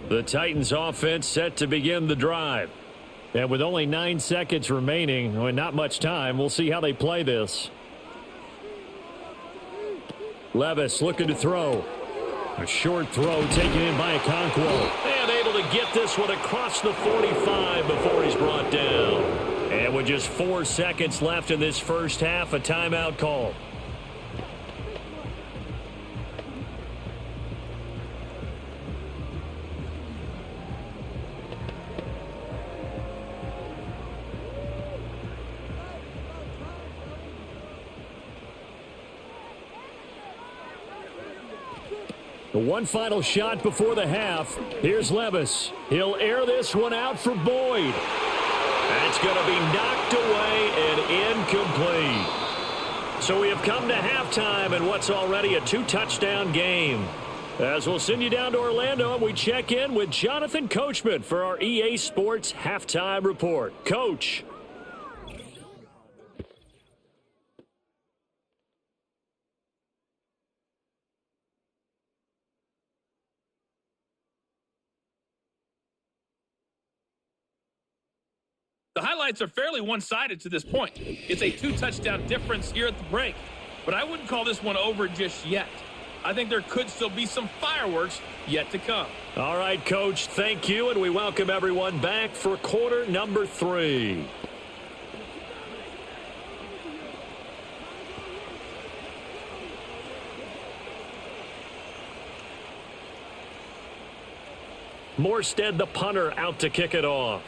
[SPEAKER 2] The Titans offense set to begin the drive. And with only 9 seconds remaining, and not much time, we'll see how they play this. Levis looking to throw. A short throw taken in by Okonkwo. And able to get this one across the 45 before he's brought down. And with just 4 seconds left in this first half, a timeout call. The one final shot before the half. Here's Levis. He'll air this one out for Boyd. That's going to be knocked away and incomplete. So we have come to halftime in what's already a 2-touchdown game. As we'll send you down to Orlando, and we check in with Jonathan Coachman for our EA Sports Halftime Report. Coach.
[SPEAKER 5] The highlights are fairly one-sided to this point. It's a 2-touchdown difference here at the break, but I wouldn't call this one over just yet. I think there could still be some fireworks yet to come.
[SPEAKER 2] All right, Coach, thank you, and we welcome everyone back for quarter number 3. Morstead, the punter, out to kick it off.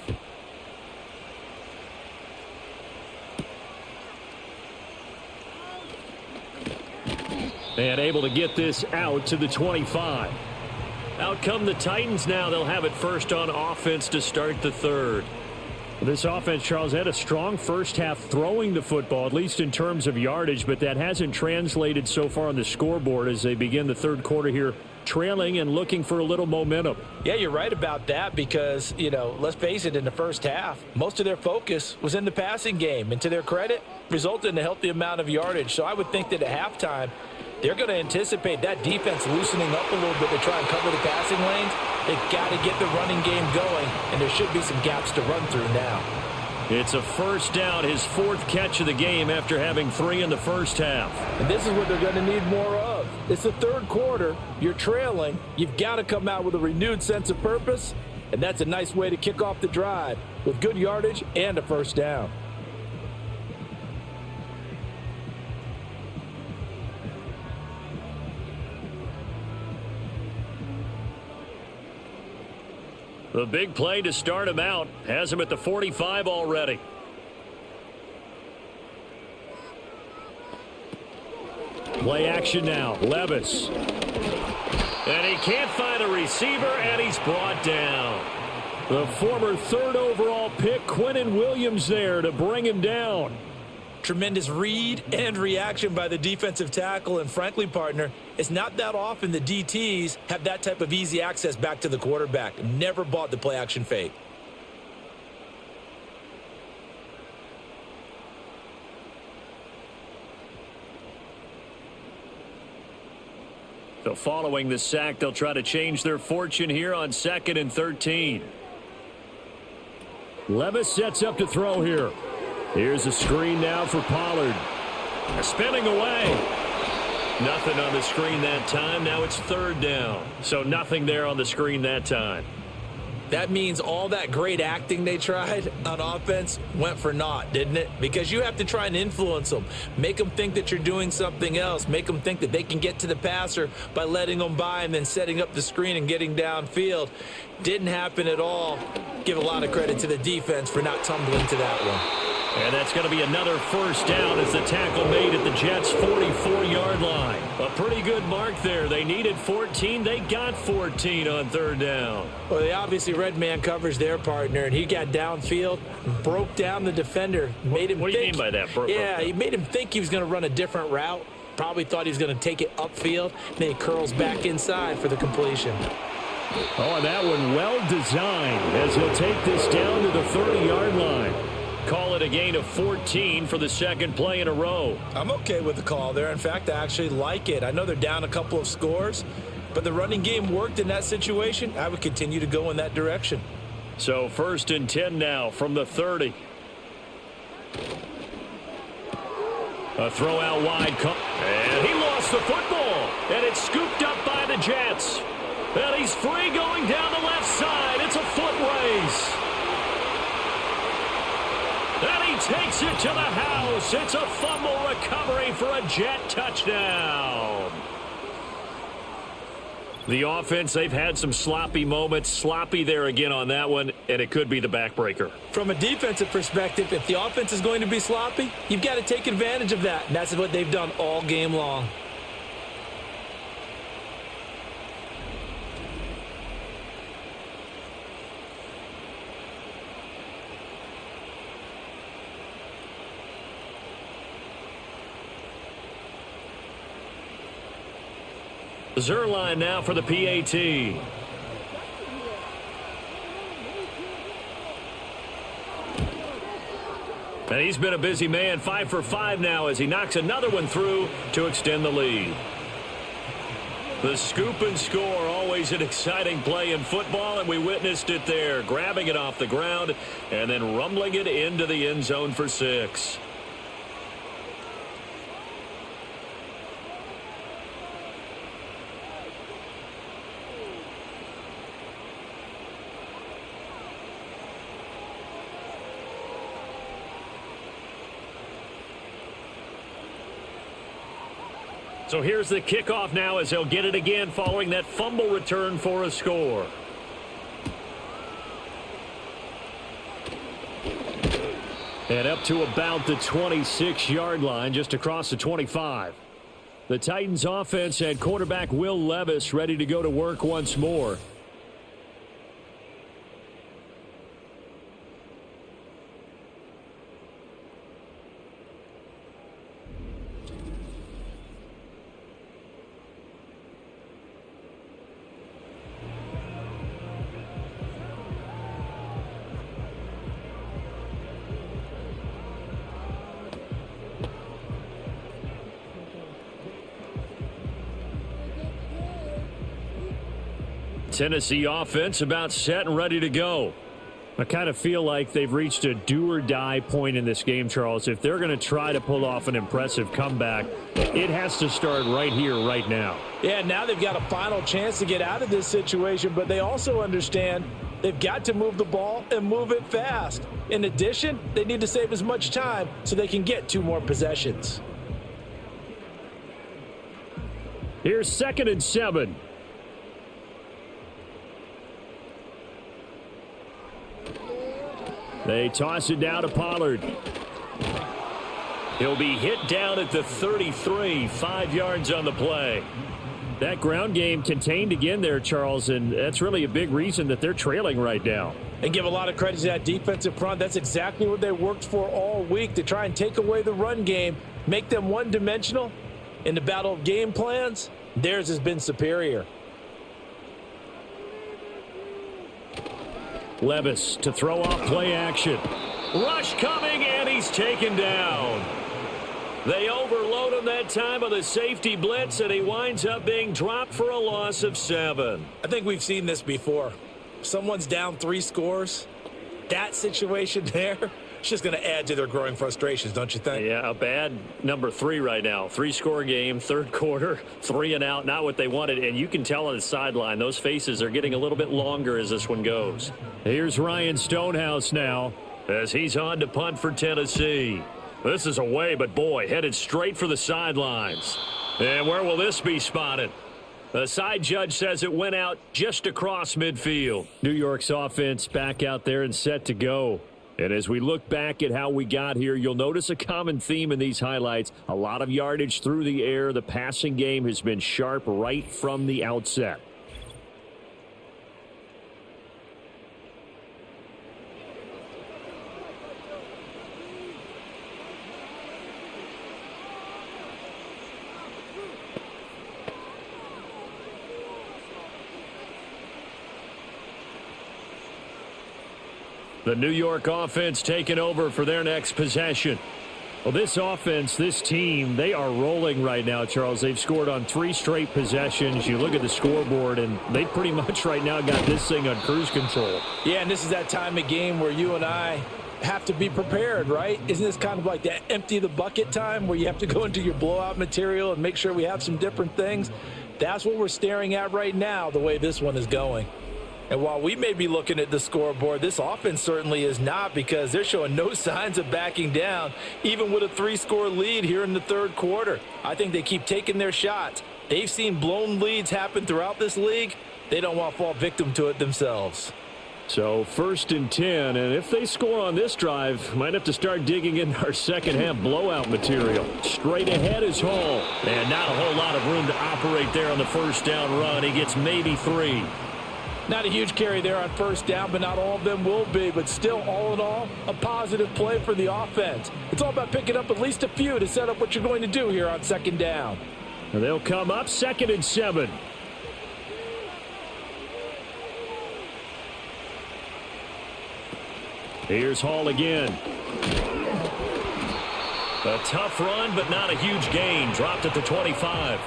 [SPEAKER 2] And able to get this out to the 25. Out come the Titans now. They'll have it first on offense to start the third. This offense, Charles, had a strong first half throwing the football, at least in terms of yardage, but that hasn't translated so far on the scoreboard as they begin the third quarter here, trailing and looking for a little momentum.
[SPEAKER 3] Yeah, you're right about that because, let's face it, in the first half, most of their focus was in the passing game. And to their credit, resulted in a healthy amount of yardage. So I would think that at halftime, they're going to anticipate that defense loosening up a little bit to try and cover the passing lanes. They've got to get the running game going, and there should be some gaps to run through now.
[SPEAKER 2] It's a first down, his 4th catch of the game after having 3 in the first half.
[SPEAKER 3] And this is what they're going to need more of. It's the third quarter. You're trailing. You've got to come out with a renewed sense of purpose, and that's a nice way to kick off the drive with good yardage and a first down.
[SPEAKER 2] The big play to start him out has him at the 45 already. Play action now. Levis. And he can't find a receiver, and he's brought down. The former 3rd overall pick, Quinnen Williams, there to bring him down.
[SPEAKER 3] Tremendous read and reaction by the defensive tackle, and frankly, partner, it's not that often the DTs have that type of easy access back to the quarterback. Never bought the play action fake.
[SPEAKER 2] So following the sack, they'll try to change their fortune here on 2nd and 13. Levis sets up to throw here. Here's a screen now for Pollard. Spinning away. Nothing on the screen that time. Now it's 3rd down. So nothing there on the screen that time.
[SPEAKER 3] That means all that great acting they tried on offense went for naught, didn't it? Because you have to try and influence them. Make them think that you're doing something else. Make them think that they can get to the passer by letting them by and then setting up the screen and getting downfield. Didn't happen at all. Give a lot of credit to the defense for not tumbling to that one.
[SPEAKER 2] And that's going to be another first down as the tackle made at the Jets' 44-yard line. A pretty good mark there. They needed 14. They got 14 on third down.
[SPEAKER 3] Well, they obviously read man coverage their partner, and he got downfield, broke down the defender, made him
[SPEAKER 2] What do you mean by that?
[SPEAKER 3] He made him think he was going to run a different route. Probably thought he was going to take it upfield. Then he curls back inside for the completion.
[SPEAKER 2] Oh, and that one well designed as he'll take this down to the 30-yard line. Call it a gain of 14 for the second play in a row.
[SPEAKER 3] I'm okay with the call there. In fact, I actually like it. I know they're down a couple of scores, but the running game worked in that situation. I would continue to go in that direction.
[SPEAKER 2] So 1st and 10 now from the 30. A throw out wide. And he lost the football. And it's scooped up by the Jets. And he's free going down the left side. It's a foot race. And he takes it to the house. It's a fumble recovery for a Jet touchdown. The offense, they've had some sloppy moments. Sloppy there again on that one, and it could be the backbreaker.
[SPEAKER 3] From a defensive perspective, if the offense is going to be sloppy, you've got to take advantage of that. And that's what they've done all game long.
[SPEAKER 2] Zerline now for the PAT. And he's been a busy man, 5 for 5 now as he knocks another one through to extend the lead. The scoop and score, always an exciting play in football, and we witnessed it there, grabbing it off the ground and then rumbling it into the end zone for 6. So here's the kickoff now as they'll get it again following that fumble return for a score. And up to about the 26-yard line, just across the 25. The Titans offense had quarterback Will Levis ready to go to work once more. Tennessee offense about set and ready to go. I kind of feel like they've reached a do-or-die point in this game, Charles. If they're going to try to pull off an impressive comeback, it has to start right here, right now.
[SPEAKER 3] Yeah, now they've got a final chance to get out of this situation, but they also understand they've got to move the ball and move it fast. In addition, they need to save as much time so they can get 2 more possessions.
[SPEAKER 2] Here's 2nd and 7. They toss it down to Pollard. He'll be hit down at the 33, 5 yards on the play. That ground game contained again there, Charles, and that's really a big reason that they're trailing right now.
[SPEAKER 3] And give a lot of credit to that defensive front. That's exactly what they worked for all week, to try and take away the run game, make them one-dimensional. In the battle of game plans, theirs has been superior.
[SPEAKER 2] Levis to throw off play action. Rush coming, and he's taken down. They overload him that time on the safety blitz, and he winds up being dropped for a loss of 7.
[SPEAKER 3] I think we've seen this before. Someone's down 3 scores. That situation there, it's just going to add to their growing frustrations, don't you think?
[SPEAKER 2] Yeah, a bad number 3 right now. 3-score game, 3rd quarter, 3 and out, not what they wanted. And you can tell on the sideline, those faces are getting a little bit longer as this one goes. Here's Ryan Stonehouse now as he's on to punt for Tennessee. This is away, but boy, headed straight for the sidelines. And where will this be spotted? The side judge says it went out just across midfield. New York's offense back out there and set to go.
[SPEAKER 4] And as we look back at how we got here, you'll notice a common theme in these highlights. A lot of yardage through the air. The passing game has been sharp right from the outset. The New York offense taking over for their next possession. Well, this offense, this team, they are rolling right now, Charles. They've scored on 3 straight possessions. You look at the scoreboard, and they pretty much right now got this thing on cruise control.
[SPEAKER 3] Yeah, and this is that time of game where you and I have to be prepared, right? Isn't this kind of like that empty the bucket time where you have to go into your blowout material and make sure we have some different things? That's what we're staring at right now, the way this one is going. And while we may be looking at the scoreboard, this offense certainly is not, because they're showing no signs of backing down, even with a 3-score lead here in the third quarter. I think they keep taking their shots. They've seen blown leads happen throughout this league. They don't want to fall victim to it themselves.
[SPEAKER 4] So 1st and 10, and if they score on this drive, might have to start digging in our second half blowout material. Straight ahead is Hall, and not a whole lot of room to operate there on the first down run. He gets maybe 3.
[SPEAKER 3] Not a huge carry there on first down, but not all of them will be. But still, all in all, a positive play for the offense. It's all about picking up at least a few to set up what you're going to do here on second down.
[SPEAKER 4] And they'll come up 2nd and 7. Here's Hall again. A tough run, but not a huge gain. Dropped at the 25.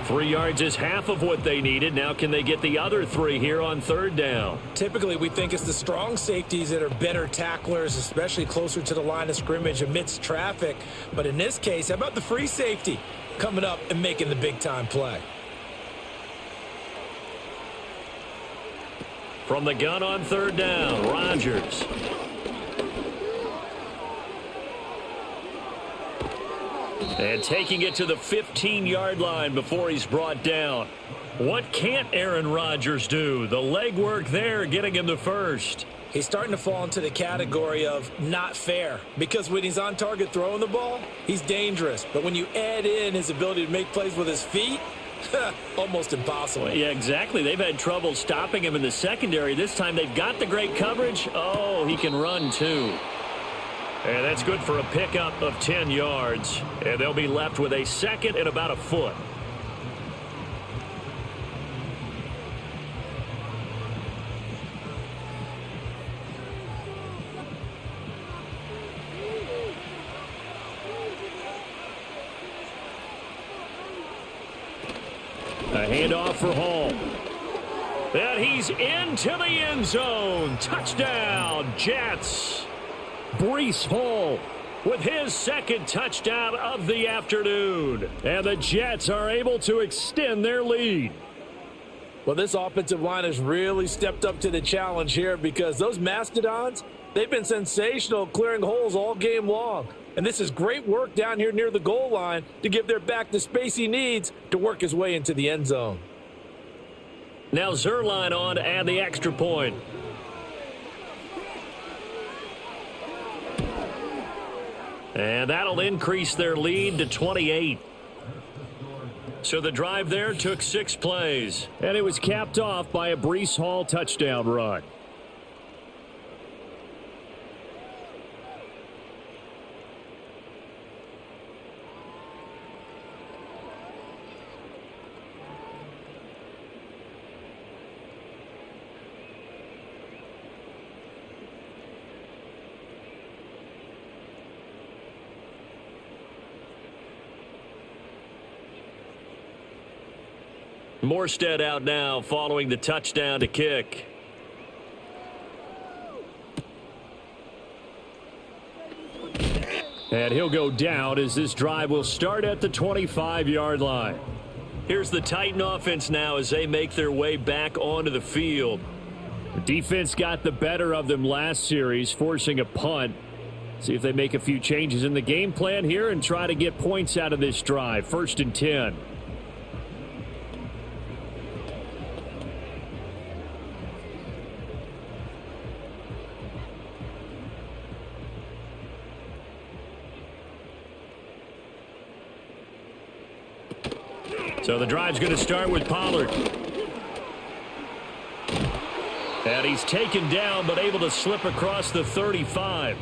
[SPEAKER 4] 3 yards is half of what they needed. Now can they get the other 3 here on 3rd down?
[SPEAKER 3] Typically, we think it's the strong safeties that are better tacklers, especially closer to the line of scrimmage amidst traffic. But in this case, how about the free safety coming up and making the big-time play?
[SPEAKER 4] From the gun on 3rd down, Rodgers. And taking it to the 15-yard line before he's brought down. What can't Aaron Rodgers do? The legwork there getting him the first.
[SPEAKER 3] He's starting to fall into the category of not fair, because when he's on target throwing the ball, he's dangerous. But when you add in his ability to make plays with his feet, almost impossible.
[SPEAKER 4] Well, yeah, exactly. They've had trouble stopping him in the secondary. This time they've got the great coverage. Oh, he can run too. And that's good for a pickup of 10 yards. And they'll be left with a 2nd and about a foot. A handoff for Hall. And he's into the end zone. Touchdown, Jets. Breece Hall with his 2nd touchdown of the afternoon. And the Jets are able to extend their lead.
[SPEAKER 3] Well, this offensive line has really stepped up to the challenge here, because those Mastodons, they've been sensational clearing holes all game long. And this is great work down here near the goal line to give their back the space he needs to work his way into the end zone.
[SPEAKER 4] Now Zerline on to add the extra point. And that'll increase their lead to 28. So the drive there took 6 plays. And it was capped off by a Breece Hall touchdown run. Morstead out now following the touchdown to kick. And he'll go down as this drive will start at the 25-yard line. Here's the Titan offense now as they make their way back onto the field. The defense got the better of them last series, forcing a punt. See if they make a few changes in the game plan here and try to get points out of this drive. 1st and 10.
[SPEAKER 2] So the drive's going to start with Pollard. And he's taken down, but able to slip across the 35.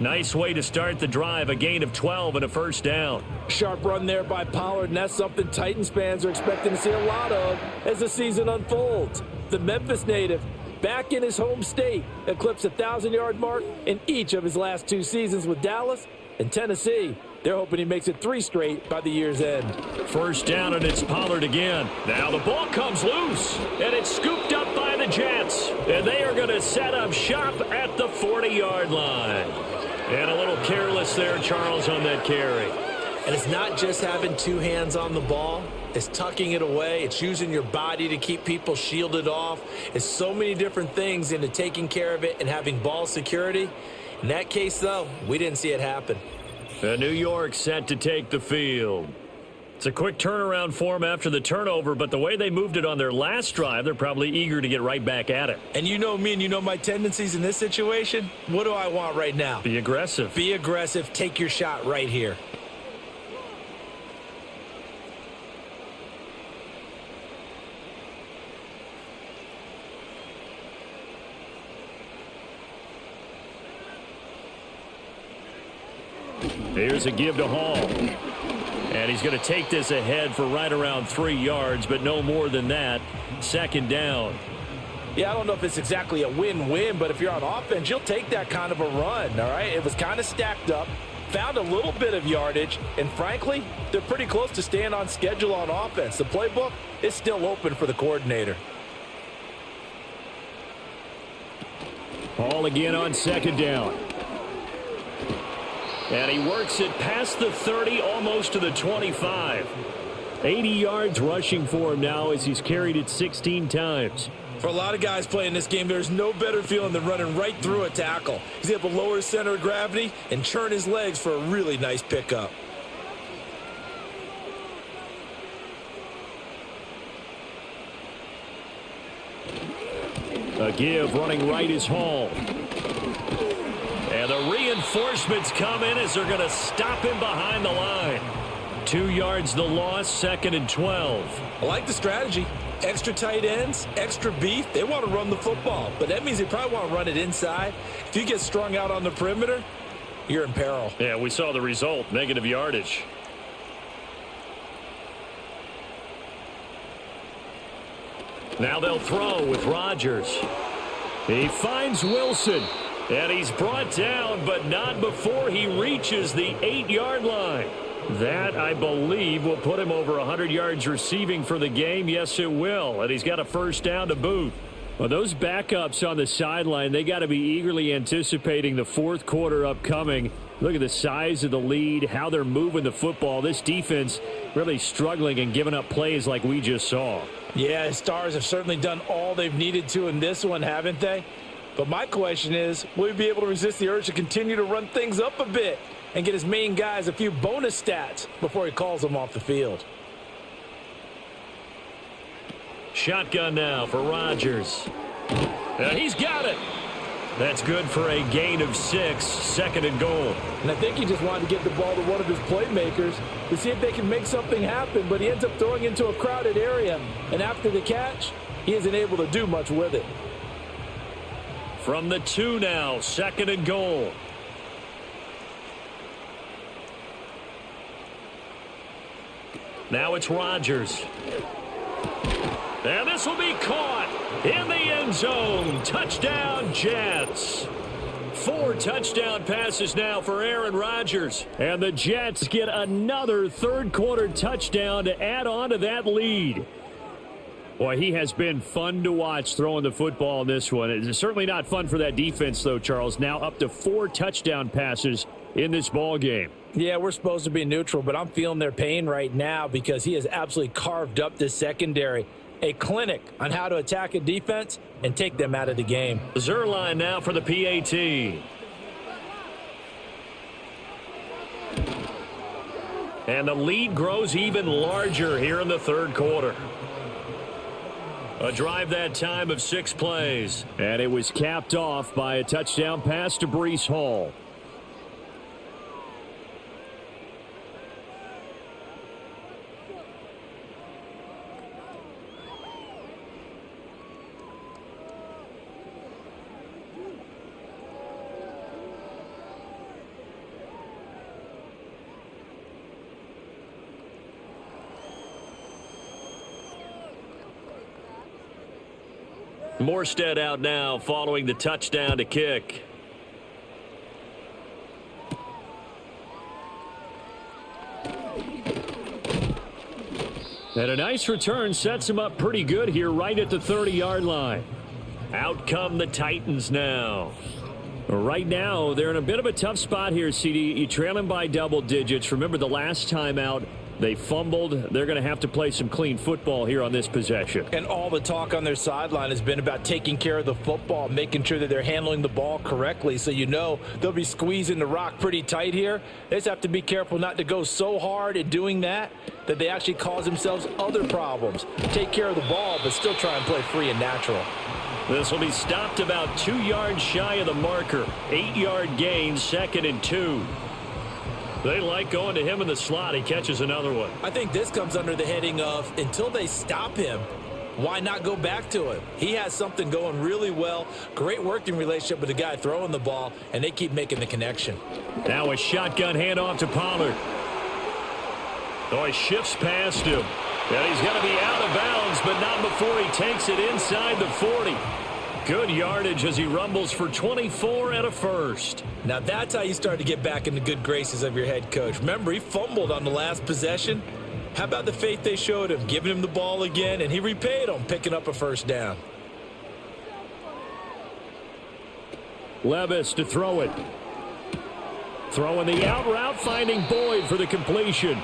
[SPEAKER 2] Nice way to start the drive, a gain of 12 and a first down.
[SPEAKER 3] Sharp run there by Pollard, and that's something Titans fans are expecting to see a lot of as the season unfolds. The Memphis native, back in his home state, eclipsed the 1,000-yard mark in each of his last 2 seasons with Dallas and Tennessee. They're hoping he makes it 3 straight by the year's end.
[SPEAKER 2] First down, and it's Pollard again. Now the ball comes loose, and it's scooped up by the Jets. And they are going to set up shop at the 40-yard line. And a little careless there, Charles, on that carry.
[SPEAKER 3] And it's not just having 2 hands on the ball. It's tucking it away. It's using your body to keep people shielded off. It's so many different things into taking care of it and having ball security. In that case, though, we didn't see it happen.
[SPEAKER 2] New York set to take the field. It's a quick turnaround for them after the turnover, but the way they moved it on their last drive, they're probably eager to get right back at it.
[SPEAKER 3] And you know me and you know my tendencies in this situation. What do I want right now?
[SPEAKER 2] Be aggressive.
[SPEAKER 3] Be aggressive. Take your shot right here.
[SPEAKER 2] Here's a give to Hall. And he's going to take this ahead for right around 3 yards, but no more than that. Second down.
[SPEAKER 3] Yeah, I don't know if it's exactly a win-win, but if you're on offense, you'll take that kind of a run, all right? It was kind of stacked up, found a little bit of yardage, and frankly, they're pretty close to staying on schedule on offense. The playbook is still open for the coordinator.
[SPEAKER 2] Hall again on second down. And he works it past the 30, almost to the 25. 80 yards rushing for him now as he's carried it 16 times.
[SPEAKER 3] For a lot of guys playing this game, there's no better feeling than running right through a tackle. He's able to lower his center of gravity and churn his legs for a really nice pickup.
[SPEAKER 2] A give running right is Hall. And the reinforcements come in as they're going to stop him behind the line. 2 yards the loss, 2nd and 12.
[SPEAKER 3] I like the strategy. Extra tight ends, extra beef. They want to run the football, but that means they probably want to run it inside. If you get strung out on the perimeter, you're in peril.
[SPEAKER 2] Yeah, we saw the result, negative yardage. Now they'll throw with Rodgers. He finds Wilson. And he's brought down, but not before he reaches the 8-yard line. That, I believe, will put him over 100 yards receiving for the game. Yes, it will. And he's got a first down to boot. Well, those backups on the sideline, they got to be eagerly anticipating the fourth quarter upcoming. Look at the size of the lead, how they're moving the football. This defense really struggling and giving up plays like we just saw.
[SPEAKER 3] Yeah, Stars have certainly done all they've needed to in this one, haven't they? But my question is, will he be able to resist the urge to continue to run things up a bit and get his main guys a few bonus stats before he calls them off the field?
[SPEAKER 2] Shotgun now for Rodgers. And he's got it. That's good for a gain of 6, 2nd and goal.
[SPEAKER 3] And I think he just wanted to get the ball to one of his playmakers to see if they can make something happen, but he ends up throwing into a crowded area. And after the catch, he isn't able to do much with it.
[SPEAKER 2] From the 2 now, 2nd and goal. Now it's Rodgers. And this will be caught in the end zone. Touchdown, Jets. 4 touchdown passes now for Aaron Rodgers. And the Jets get another third-quarter touchdown to add on to that lead. Boy, he has been fun to watch throwing the football in this one. It's certainly not fun for that defense, though, Charles. Now up to 4 touchdown passes in this ball game.
[SPEAKER 3] Yeah, we're supposed to be neutral, but I'm feeling their pain right now because he has absolutely carved up this secondary. A clinic on how to attack a defense and take them out of the game.
[SPEAKER 2] Zerline now for the PAT. And the lead grows even larger here in the third quarter. A drive that time of 6 plays. And it was capped off by a touchdown pass to Breece Hall.
[SPEAKER 4] Morstead out now following the touchdown to kick. And a nice return sets him up pretty good here right at the 30-yard line. Out come the Titans now. Right now, they're in a bit of a tough spot here, CD. You trail them by double digits. Remember the last time out, they fumbled. They're going to have to play some clean football here on this possession.
[SPEAKER 3] And all the talk on their sideline has been about taking care of the football, making sure that they're handling the ball correctly. So you know they'll be squeezing the rock pretty tight here. They just have to be careful not to go so hard at doing that they actually cause themselves other problems. Take care of the ball, but still try and play free and natural.
[SPEAKER 4] This will be stopped about 2 yards shy of the marker. 8-yard gain, 2nd and 2. They like going to him in the slot. He catches another one.
[SPEAKER 3] I think this comes under the heading of until they stop him, why not go back to him? He has something going really well. Great working relationship with the guy throwing the ball, and they keep making the connection.
[SPEAKER 4] Now a shotgun handoff to Pollard. Oh, he shifts past him. And he's going to be out of bounds, but not before he takes it inside the 40. Good yardage as he rumbles for 24 and a first.
[SPEAKER 3] Now that's how you start to get back in the good graces of your head coach. Remember, he fumbled on the last possession. How about the faith they showed him, giving him the ball again, and he repaid them, picking up a first down.
[SPEAKER 4] Levis to throw it. Throwing the out route, finding Boyd for the completion.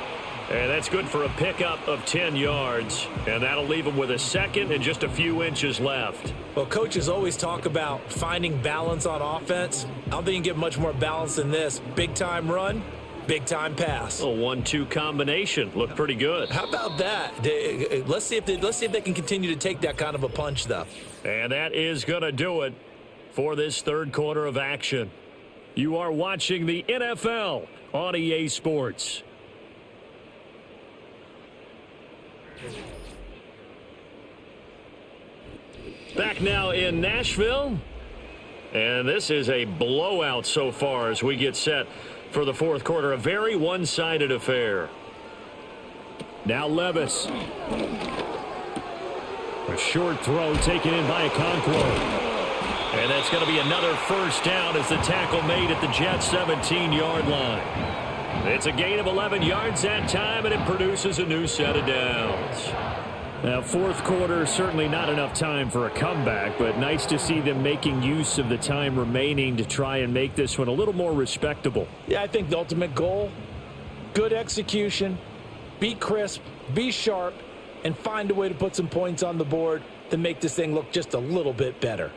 [SPEAKER 4] And that's good for a pickup of 10 yards. And that'll leave him with a second and just a few inches left.
[SPEAKER 3] Well, coaches always talk about finding balance on offense. I don't think you can get much more balance than this. Big-time run, big-time pass.
[SPEAKER 4] A 1-2 combination. Looked pretty good.
[SPEAKER 3] How about that? Let's see if they can continue to take that kind of a punch, though.
[SPEAKER 4] And that is going to do it for this third quarter of action. You are watching the NFL on EA Sports. Back now in Nashville. And this is a blowout so far as we get set for the fourth quarter. A very one-sided affair. Now Levis. A short throw taken in by Okonkwo. And that's going to be another first down as the tackle made at the Jets' 17-yard line. It's a gain of 11 yards that time, and it produces a new set of downs. Now, fourth quarter, certainly not enough time for a comeback, but nice to see them making use of the time remaining to try and make this one a little more respectable.
[SPEAKER 3] Yeah, I think the ultimate goal, good execution, be crisp, be sharp, and find a way to put some points on the board to make this thing look just a little bit better.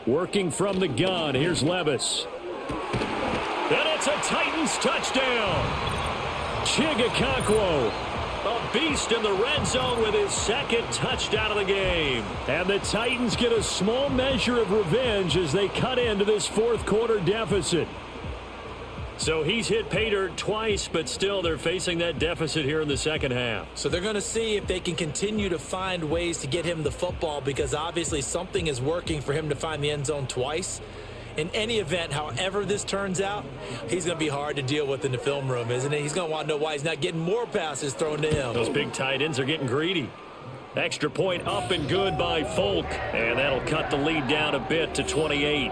[SPEAKER 4] Working from the gun, here's Levis. And it's a Titans touchdown. Chig Okonkwo. A beast in the red zone with his second touchdown of the game. And the Titans get a small measure of revenge as they cut into this fourth quarter deficit. So he's hit pay dirt twice, but still they're facing that deficit here in the second half.
[SPEAKER 3] So they're going to see if they can continue to find ways to get him the football, because obviously something is working for him to find the end zone twice. In any event, however this turns out, he's going to be hard to deal with in the film room, isn't he? He's going to want to know why he's not getting more passes thrown to him.
[SPEAKER 4] Those big tight ends are getting greedy. Extra point up and good by Folk. And that'll cut the lead down a bit to 28.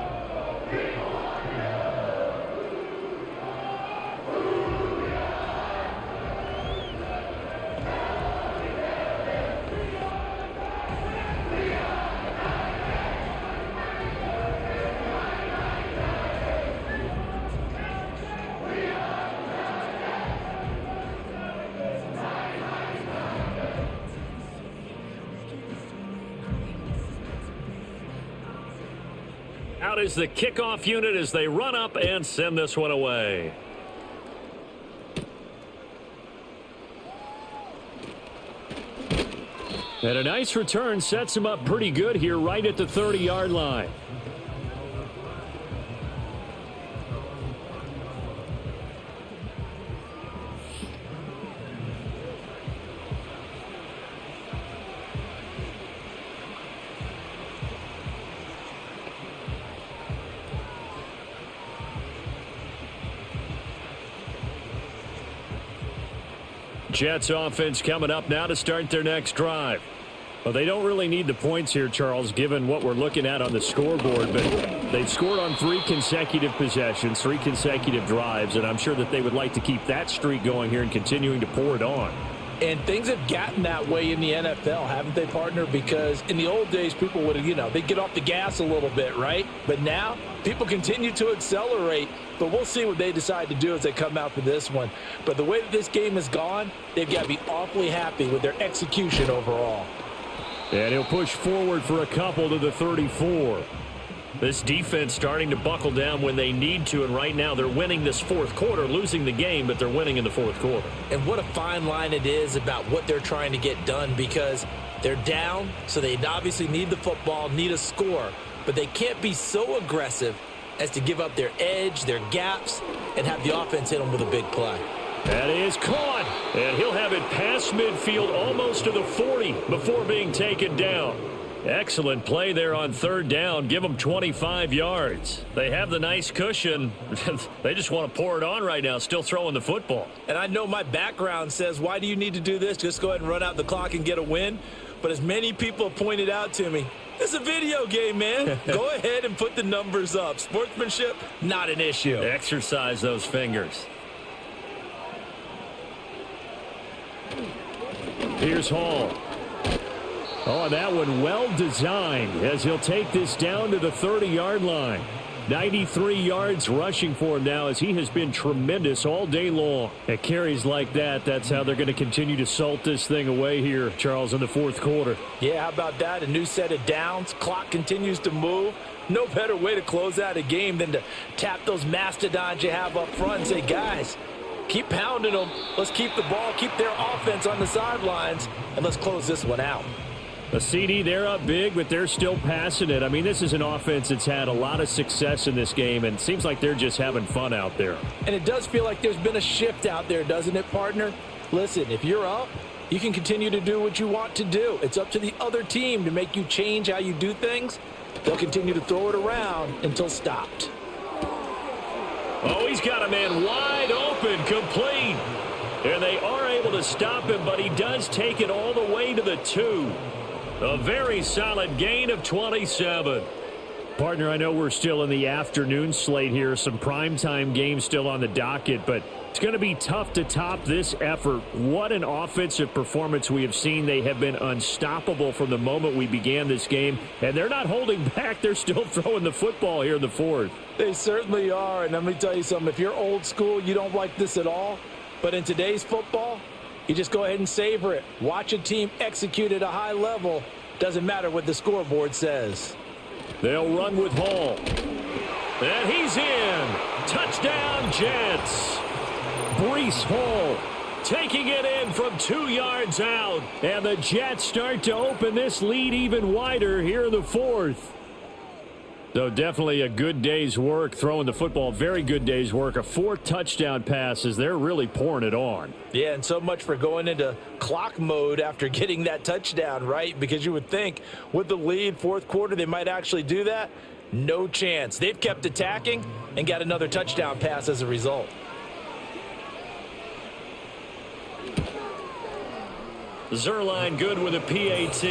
[SPEAKER 4] Out is the kickoff unit as they run up and send this one away. And a nice return sets him up pretty good here right at the 30-yard line. Jets offense coming up now to start their next drive.
[SPEAKER 2] Well, they don't really need the points here, Charles, given what we're looking at on the scoreboard. But they've scored on 3 consecutive possessions, 3 consecutive drives, and I'm sure that they would like to keep that streak going here and continuing to pour it on.
[SPEAKER 3] And things have gotten that way in the NFL, haven't they, partner? Because in the old days, people would have, they'd get off the gas a little bit, right? But now, people continue to accelerate. But we'll see what they decide to do as they come out for this one. But the way that this game has gone, they've got to be awfully happy with their execution overall.
[SPEAKER 2] And he'll push forward for a couple to the 34. This defense starting to buckle down when they need to, and right now they're winning this fourth quarter, losing the game, but they're winning in the fourth quarter.
[SPEAKER 3] And what a fine line it is about what they're trying to get done, because they're down, so they obviously need the football, need a score, but they can't be so aggressive as to give up their edge, their gaps, and have the offense hit them with a big play.
[SPEAKER 2] That is caught, and he'll have it past midfield almost to the 40 before being taken down. Excellent play there on third down. Give them 25 yards. They have the nice cushion. They just want to pour it on right now, still throwing the football.
[SPEAKER 3] And I know my background says, why do you need to do this? Just go ahead and run out the clock and get a win. But as many people have pointed out to me, it's a video game, man. Go ahead and put the numbers up. Sportsmanship, not an issue.
[SPEAKER 2] Exercise those fingers. Here's Hall. Oh, that one well designed as he'll take this down to the 30-yard line. 93 yards rushing for him now as he has been tremendous all day long. At carries like that, that's how they're going to continue to salt this thing away here, Charles, in the fourth quarter.
[SPEAKER 3] Yeah, how about that? A new set of downs. Clock continues to move. No better way to close out a game than to tap those mastodons you have up front and say, guys, keep pounding them. Let's keep the ball, keep their offense on the sidelines, and let's close this one out.
[SPEAKER 2] A CD, they're up big, but they're still passing it. I mean, this is an offense that's had a lot of success in this game, and it seems like they're just having fun out there.
[SPEAKER 3] And it does feel like there's been a shift out there, doesn't it, partner? Listen, if you're up, you can continue to do what you want to do. It's up to the other team to make you change how you do things. They'll continue to throw it around until stopped.
[SPEAKER 2] Oh, he's got a man wide open, complete. And they are able to stop him, but he does take it all the way to the 2. A very solid gain of 27. Partner, I know we're still in the afternoon slate here. Some primetime games still on the docket, but it's going to be tough to top this effort. What an offensive performance we have seen. They have been unstoppable from the moment we began this game, and they're not holding back. They're still throwing the football here in the fourth.
[SPEAKER 3] They certainly are, and let me tell you something. If you're old school, you don't like this at all, but in today's football, you just go ahead and savor it. Watch a team execute at a high level. Doesn't matter what the scoreboard says.
[SPEAKER 2] They'll run with Hall. And he's in. Touchdown, Jets. Breece Hall taking it in from 2 yards out. And the Jets start to open this lead even wider here in the fourth. So definitely a good day's work throwing the football. Very good day's work. A 4 touchdown passes. They're really pouring it on.
[SPEAKER 3] Yeah, and so much for going into clock mode after getting that touchdown, right? Because you would think with the lead, fourth quarter, they might actually do that. No chance. They've kept attacking and got another touchdown pass as a result.
[SPEAKER 2] Zerline good with a PAT.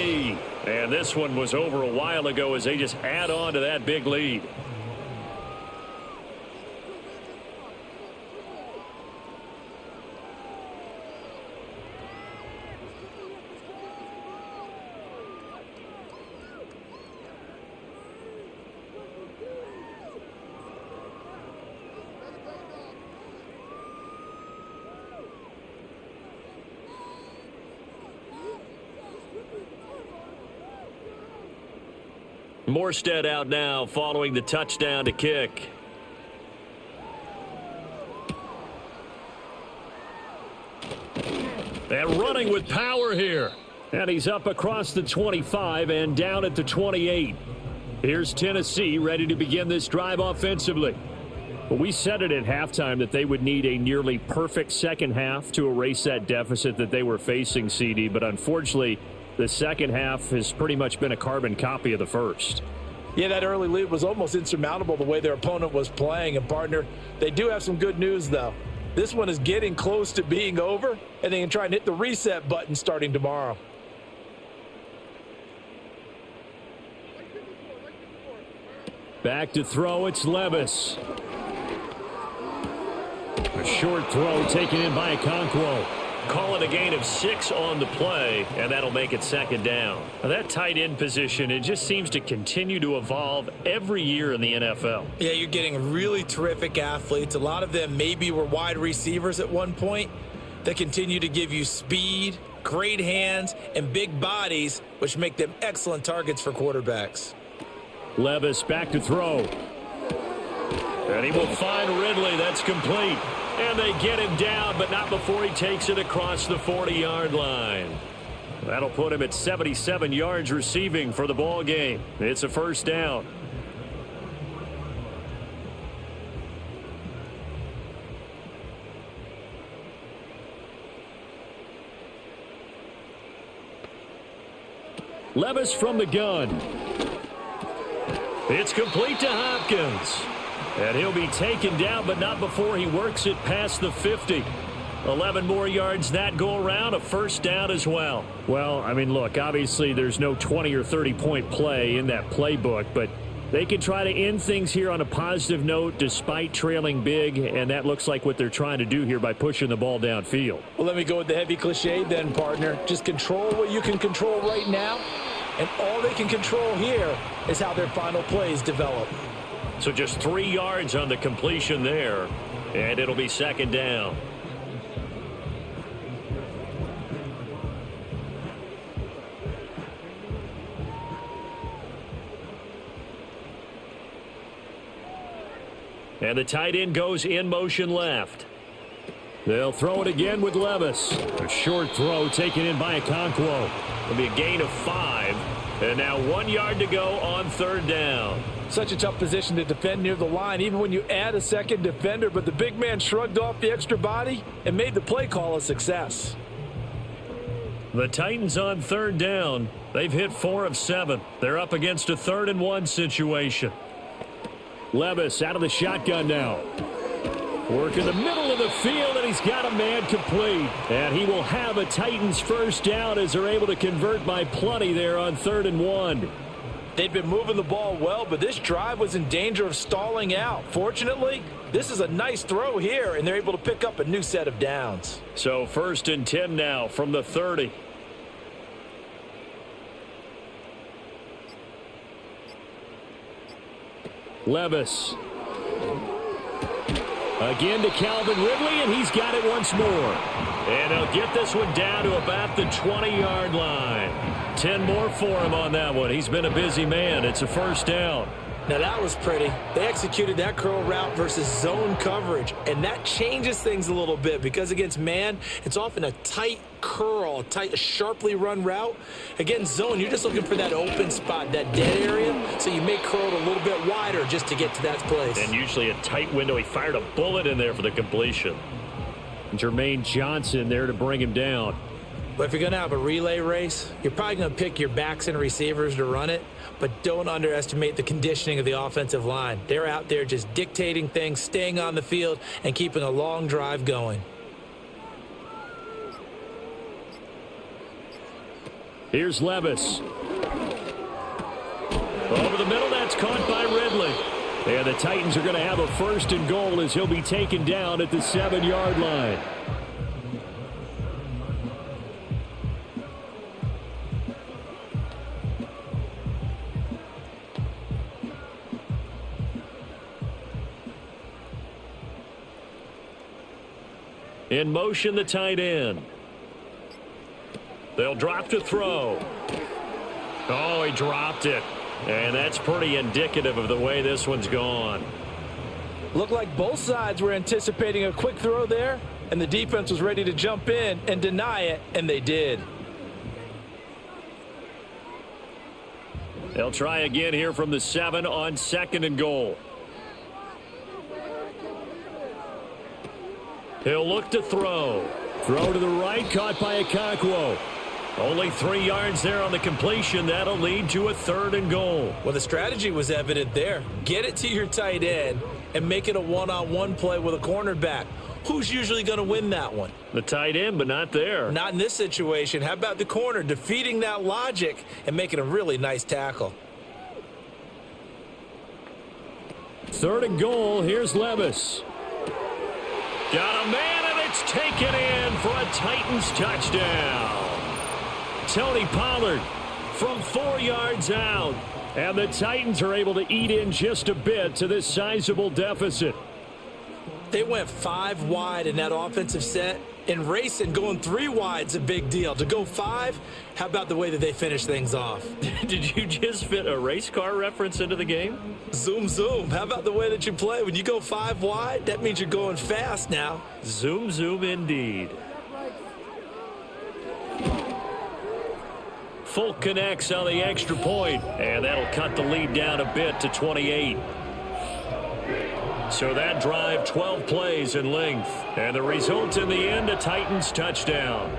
[SPEAKER 2] And this one was over a while ago as they just add on to that big lead. Morstead out now following the touchdown to kick. And running with power here. And he's up across the 25 and down at the 28. Here's Tennessee ready to begin this drive offensively. Well, we said it at halftime that they would need a nearly perfect second half to erase that deficit that they were facing, CD. But unfortunately, the second half has pretty much been a carbon copy of the first.
[SPEAKER 3] Yeah, that early lead was almost insurmountable the way their opponent was playing. And, partner, they do have some good news, though. This one is getting close to being over, and they can try and hit the reset button starting tomorrow.
[SPEAKER 2] Back to throw, it's Levis. A short throw taken in by Okonkwo.
[SPEAKER 4] Call it a gain of 6 on the play, and that'll make it second down.
[SPEAKER 2] Now that tight end position, it just seems to continue to evolve every year in the NFL.
[SPEAKER 3] Yeah, you're getting really terrific athletes. A lot of them maybe were wide receivers at one point. They continue to give you speed, great hands, and big bodies, which make them excellent targets for quarterbacks.
[SPEAKER 2] Levis back to throw. And he will find Ridley. That's complete. And they get him down, but not before he takes it across the 40-yard line. That'll put him at 77 yards receiving for the ball game. It's a first down. Levis from the gun. It's complete to Hopkins. And he'll be taken down, but not before he works it past the 50. 11 more yards that go around, a first down as well. Well, I mean, look, obviously there's no 20 or 30-point play in that playbook, but they can try to end things here on a positive note despite trailing big, and that looks like what they're trying to do here by pushing the ball downfield.
[SPEAKER 3] Well, let me go with the heavy cliche then, partner. Just control what you can control right now, and all they can control here is how their final plays develop.
[SPEAKER 4] So just 3 yards on the completion there, and it'll be second down. And the tight end goes in motion left.
[SPEAKER 2] They'll throw it again with Levis. A short throw taken in by Okonkwo.
[SPEAKER 4] It'll be a gain of 5, and now 1 yard to go on third down.
[SPEAKER 3] Such a tough position to defend near the line, even when you add a second defender, but the big man shrugged off the extra body and made the play call a success.
[SPEAKER 2] The Titans on third down. They've hit 4 of 7. They're up against a 3rd and 1 situation. Levis out of the shotgun now. Work in the middle of the field, and he's got a man complete. And he will have a Titans first down as they're able to convert by plenty there on 3rd and 1.
[SPEAKER 3] They've been moving the ball well, but this drive was in danger of stalling out. Fortunately, this is a nice throw here, and they're able to pick up a new set of downs.
[SPEAKER 2] So 1st and 10 now from the 30. Levis. Again to Calvin Ridley, and he's got it once more. And he'll get this one down to about the 20-yard line. 10 more for him on that one. He's been a busy man. It's a first down.
[SPEAKER 3] Now that was pretty. They executed that curl route versus zone coverage, and that changes things a little bit because against man, it's often a tight curl, a sharply run route. Against zone, you're just looking for that open spot, that dead area, so you may curl it a little bit wider just to get to that place.
[SPEAKER 2] And usually a tight window. He fired a bullet in there for the completion. Jermaine Johnson there to bring him down.
[SPEAKER 3] But if you're going to have a relay race, you're probably going to pick your backs and receivers to run it, but don't underestimate the conditioning of the offensive line. They're out there just dictating things, staying on the field, and keeping a long drive going.
[SPEAKER 2] Here's Levis. Over the middle, that's caught by Ridley. And the Titans are going to have a 1st and goal as he'll be taken down at the 7-yard line. In motion, the tight end. They'll drop to throw. Oh, he dropped it. And that's pretty indicative of the way this one's gone.
[SPEAKER 3] Looked like both sides were anticipating a quick throw there, and the defense was ready to jump in and deny it, and they did.
[SPEAKER 2] They'll try again here from the 7 on 2nd and goal. He'll look to throw. Throw to the right, caught by Okonkwo. Only 3 yards there on the completion. That'll lead to a 3rd and goal.
[SPEAKER 3] Well, the strategy was evident there. Get it to your tight end and make it a one-on-one play with a cornerback. Who's usually going to win that one?
[SPEAKER 2] The tight end, but not there.
[SPEAKER 3] Not in this situation. How about the corner defeating that logic and making a really nice tackle?
[SPEAKER 2] 3rd and goal. Here's Levis. Got a man, and it's taken in for a Titans touchdown. Tony Pollard from 4 yards out. And the Titans are able to eat in just a bit to this sizable deficit.
[SPEAKER 3] They went 5 wide in that offensive set. And racing, going 3 wide's a big deal. To go 5, how about the way that they finish things off?
[SPEAKER 4] Did you just fit a race car reference into the game?
[SPEAKER 3] Zoom, zoom. How about the way that you play? When you go 5 wide, that means you're going fast now.
[SPEAKER 4] Zoom, zoom indeed. Folk connects on the extra point, and that'll cut the lead down a bit to 28. So that drive, 12 plays in length. And the result in the end, a Titans touchdown.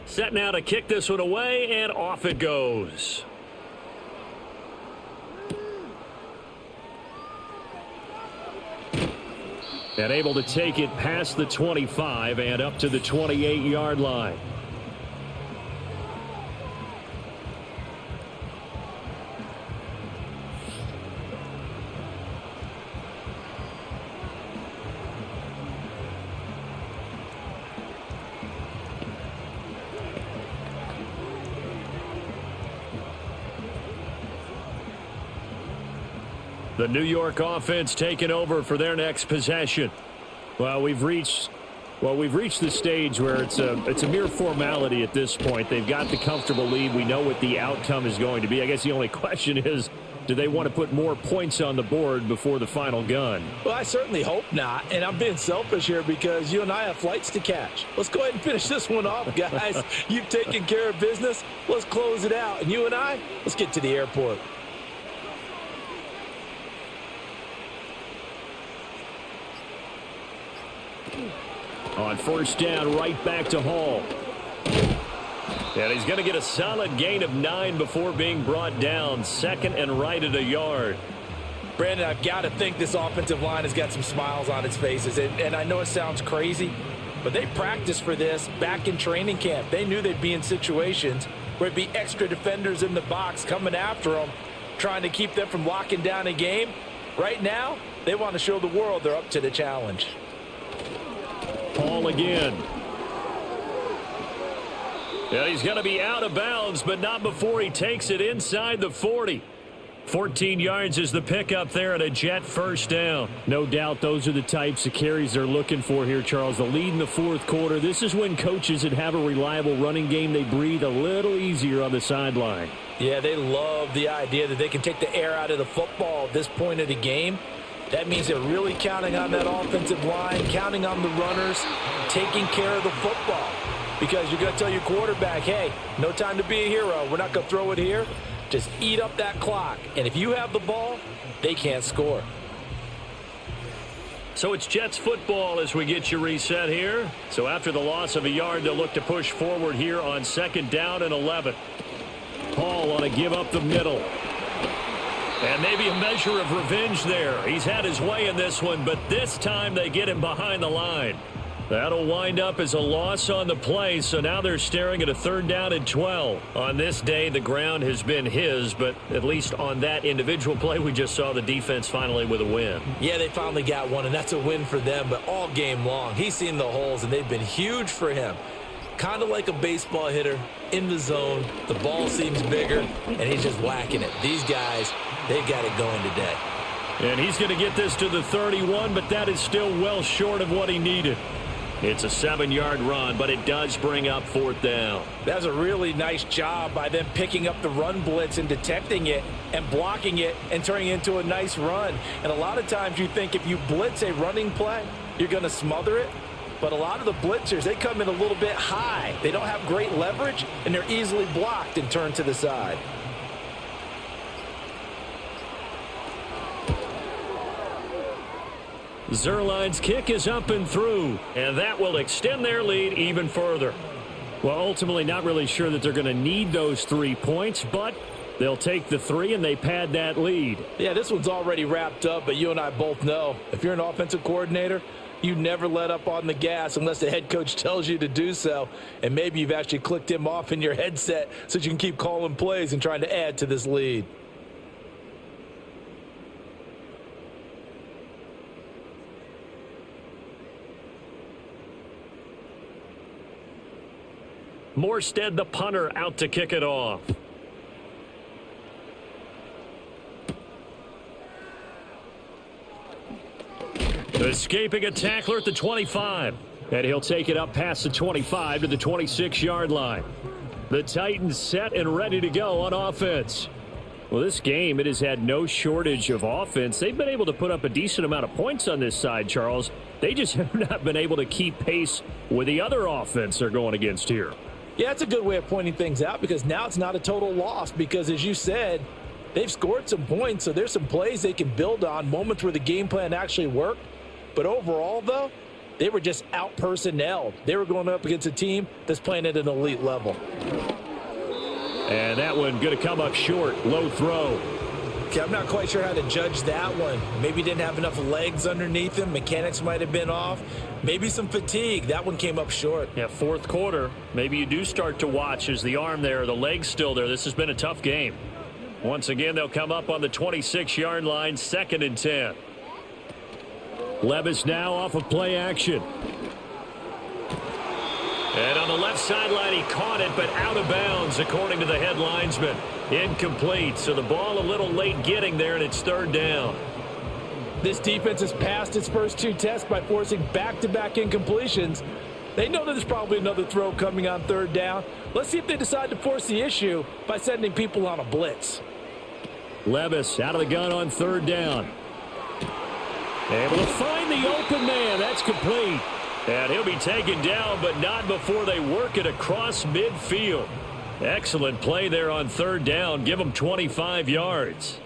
[SPEAKER 4] Set now to kick this one away, and off it goes. And able to take it past the 25 and up to the 28-yard line. The New York offense taking over for their next possession. Well, we've reached the stage where it's a mere formality at this point. They've got the comfortable lead. We know what the outcome is going to be. I guess the only question is, do they want to put more points on the board before the final gun?
[SPEAKER 3] Well, I certainly hope not. And I'm being selfish here because you and I have flights to catch. Let's go ahead and finish this one off, guys. You've taken care of business. Let's close it out. And you and I, let's get to the airport.
[SPEAKER 2] On 1st down, right back to Hall. And he's going to get a solid gain of 9 before being brought down. 2nd and right at a yard.
[SPEAKER 3] Brandon, I've got to think this offensive line has got some smiles on its faces. And I know it sounds crazy, but they practiced for this back in training camp. They knew they'd be in situations where there'd be extra defenders in the box coming after them, trying to keep them from locking down a game. Right now, they want to show the world they're up to the challenge.
[SPEAKER 2] Paul again. Yeah, he's going to be out of bounds, but not before he takes it inside the 40. 14 yards is the pickup there and a Jet 1st down.
[SPEAKER 4] No doubt those are the types of carries they're looking for here, Charles. The lead in the 4th quarter. This is when coaches that have a reliable running game, they breathe a little easier on the sideline.
[SPEAKER 3] Yeah, they love the idea that they can take the air out of the football at this point of the game. That means they're really counting on that offensive line, counting on the runners, taking care of the football. Because you're going to tell your quarterback, hey, no time to be a hero. We're not going to throw it here. Just eat up that clock. And if you have the ball, they can't score.
[SPEAKER 2] So it's Jets football as we get you reset here. So after the loss of a yard, they'll look to push forward here on 2nd down and 11. Paul on a give up the middle. And maybe a measure of revenge there. He's had his way in this one, but this time they get him behind the line. That'll wind up as a loss on the play, so now they're staring at a 3rd down and 12. On this day, the ground has been his, but at least on that individual play, we just saw the defense finally with a win.
[SPEAKER 3] Yeah, they finally got one, and that's a win for them, but all game long, he's seen the holes, and they've been huge for him. Kind of like a baseball hitter in the zone. The ball seems bigger, and he's just whacking it. These guys, they've got it going today.
[SPEAKER 2] And he's going to get this to the 31, but that is still well short of what he needed. It's a 7-yard run, but it does bring up 4th down.
[SPEAKER 3] That's a really nice job by them picking up the run blitz and detecting it and blocking it and turning it into a nice run. And a lot of times you think if you blitz a running play, you're going to smother it. But a lot of the blitzers, they come in a little bit high. They don't have great leverage, and they're easily blocked and turned to the side.
[SPEAKER 2] Zerline's kick is up and through, and that will extend their lead even further. Well, ultimately not really sure that they're going to need those 3 points, but they'll take the 3 and they pad that lead.
[SPEAKER 3] Yeah, this one's already wrapped up, but you and I both know if you're an offensive coordinator, you never let up on the gas unless the head coach tells you to do so. And maybe you've actually clicked him off in your headset so you can keep calling plays and trying to add to this lead.
[SPEAKER 2] Morstead, the punter, out to kick it off. Escaping a tackler at the 25. And he'll take it up past the 25 to the 26-yard line. The Titans set and ready to go on offense. Well, this game, it has had no shortage of offense. They've been able to put up a decent amount of points on this side, Charles. They just have not been able to keep pace with the other offense they're going against here.
[SPEAKER 3] Yeah, it's a good way of pointing things out because now it's not a total loss because, as you said, they've scored some points, so there's some plays they can build on, moments where the game plan actually worked. But overall, though, they were just out-personnelled. They were going up against a team that's playing at an elite level.
[SPEAKER 2] And that one going to come up short, low throw.
[SPEAKER 3] Okay, I'm not quite sure how to judge that one. Maybe didn't have enough legs underneath him. Mechanics might have been off. Maybe some fatigue. That one came up short.
[SPEAKER 2] Yeah, fourth quarter. Maybe you do start to watch as the arm there, the leg's still there. This has been a tough game. Once again, they'll come up on the 26-yard line, 2nd and 10. Levis now off of play action. And on the left sideline, he caught it, but out of bounds, according to the head linesman. Incomplete, so the ball a little late getting there, and it's 3rd down.
[SPEAKER 3] This defense has passed its first 2 tests by forcing back-to-back incompletions. They know that there's probably another throw coming on 3rd down. Let's see if they decide to force the issue by sending people on a blitz.
[SPEAKER 2] Levis out of the gun on 3rd down. Able to find the open man. That's complete. And he'll be taken down, but not before they work it across midfield. Excellent play there on 3rd down. Give them 25 yards.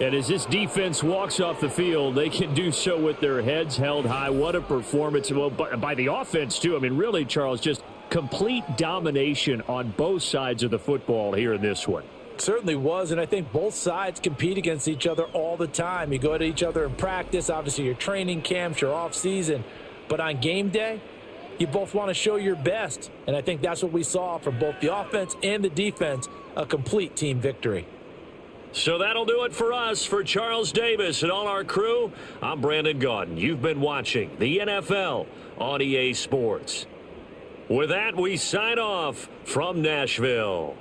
[SPEAKER 2] And as this defense walks off the field, they can do so with their heads held high. What a performance. Well, by the offense, too. I mean, really, Charles, just complete domination on both sides of the football here in this one.
[SPEAKER 3] Certainly was, and I think both sides compete against each other all the time. You go to each other in practice, obviously your training camps, your off-season. But on game day, you both want to show your best. And I think that's what we saw from both the offense and the defense, a complete team victory.
[SPEAKER 2] So that'll do it for us. For Charles Davis and all our crew, I'm Brandon Gaudin. You've been watching the NFL on EA Sports. With that, we sign off from Nashville.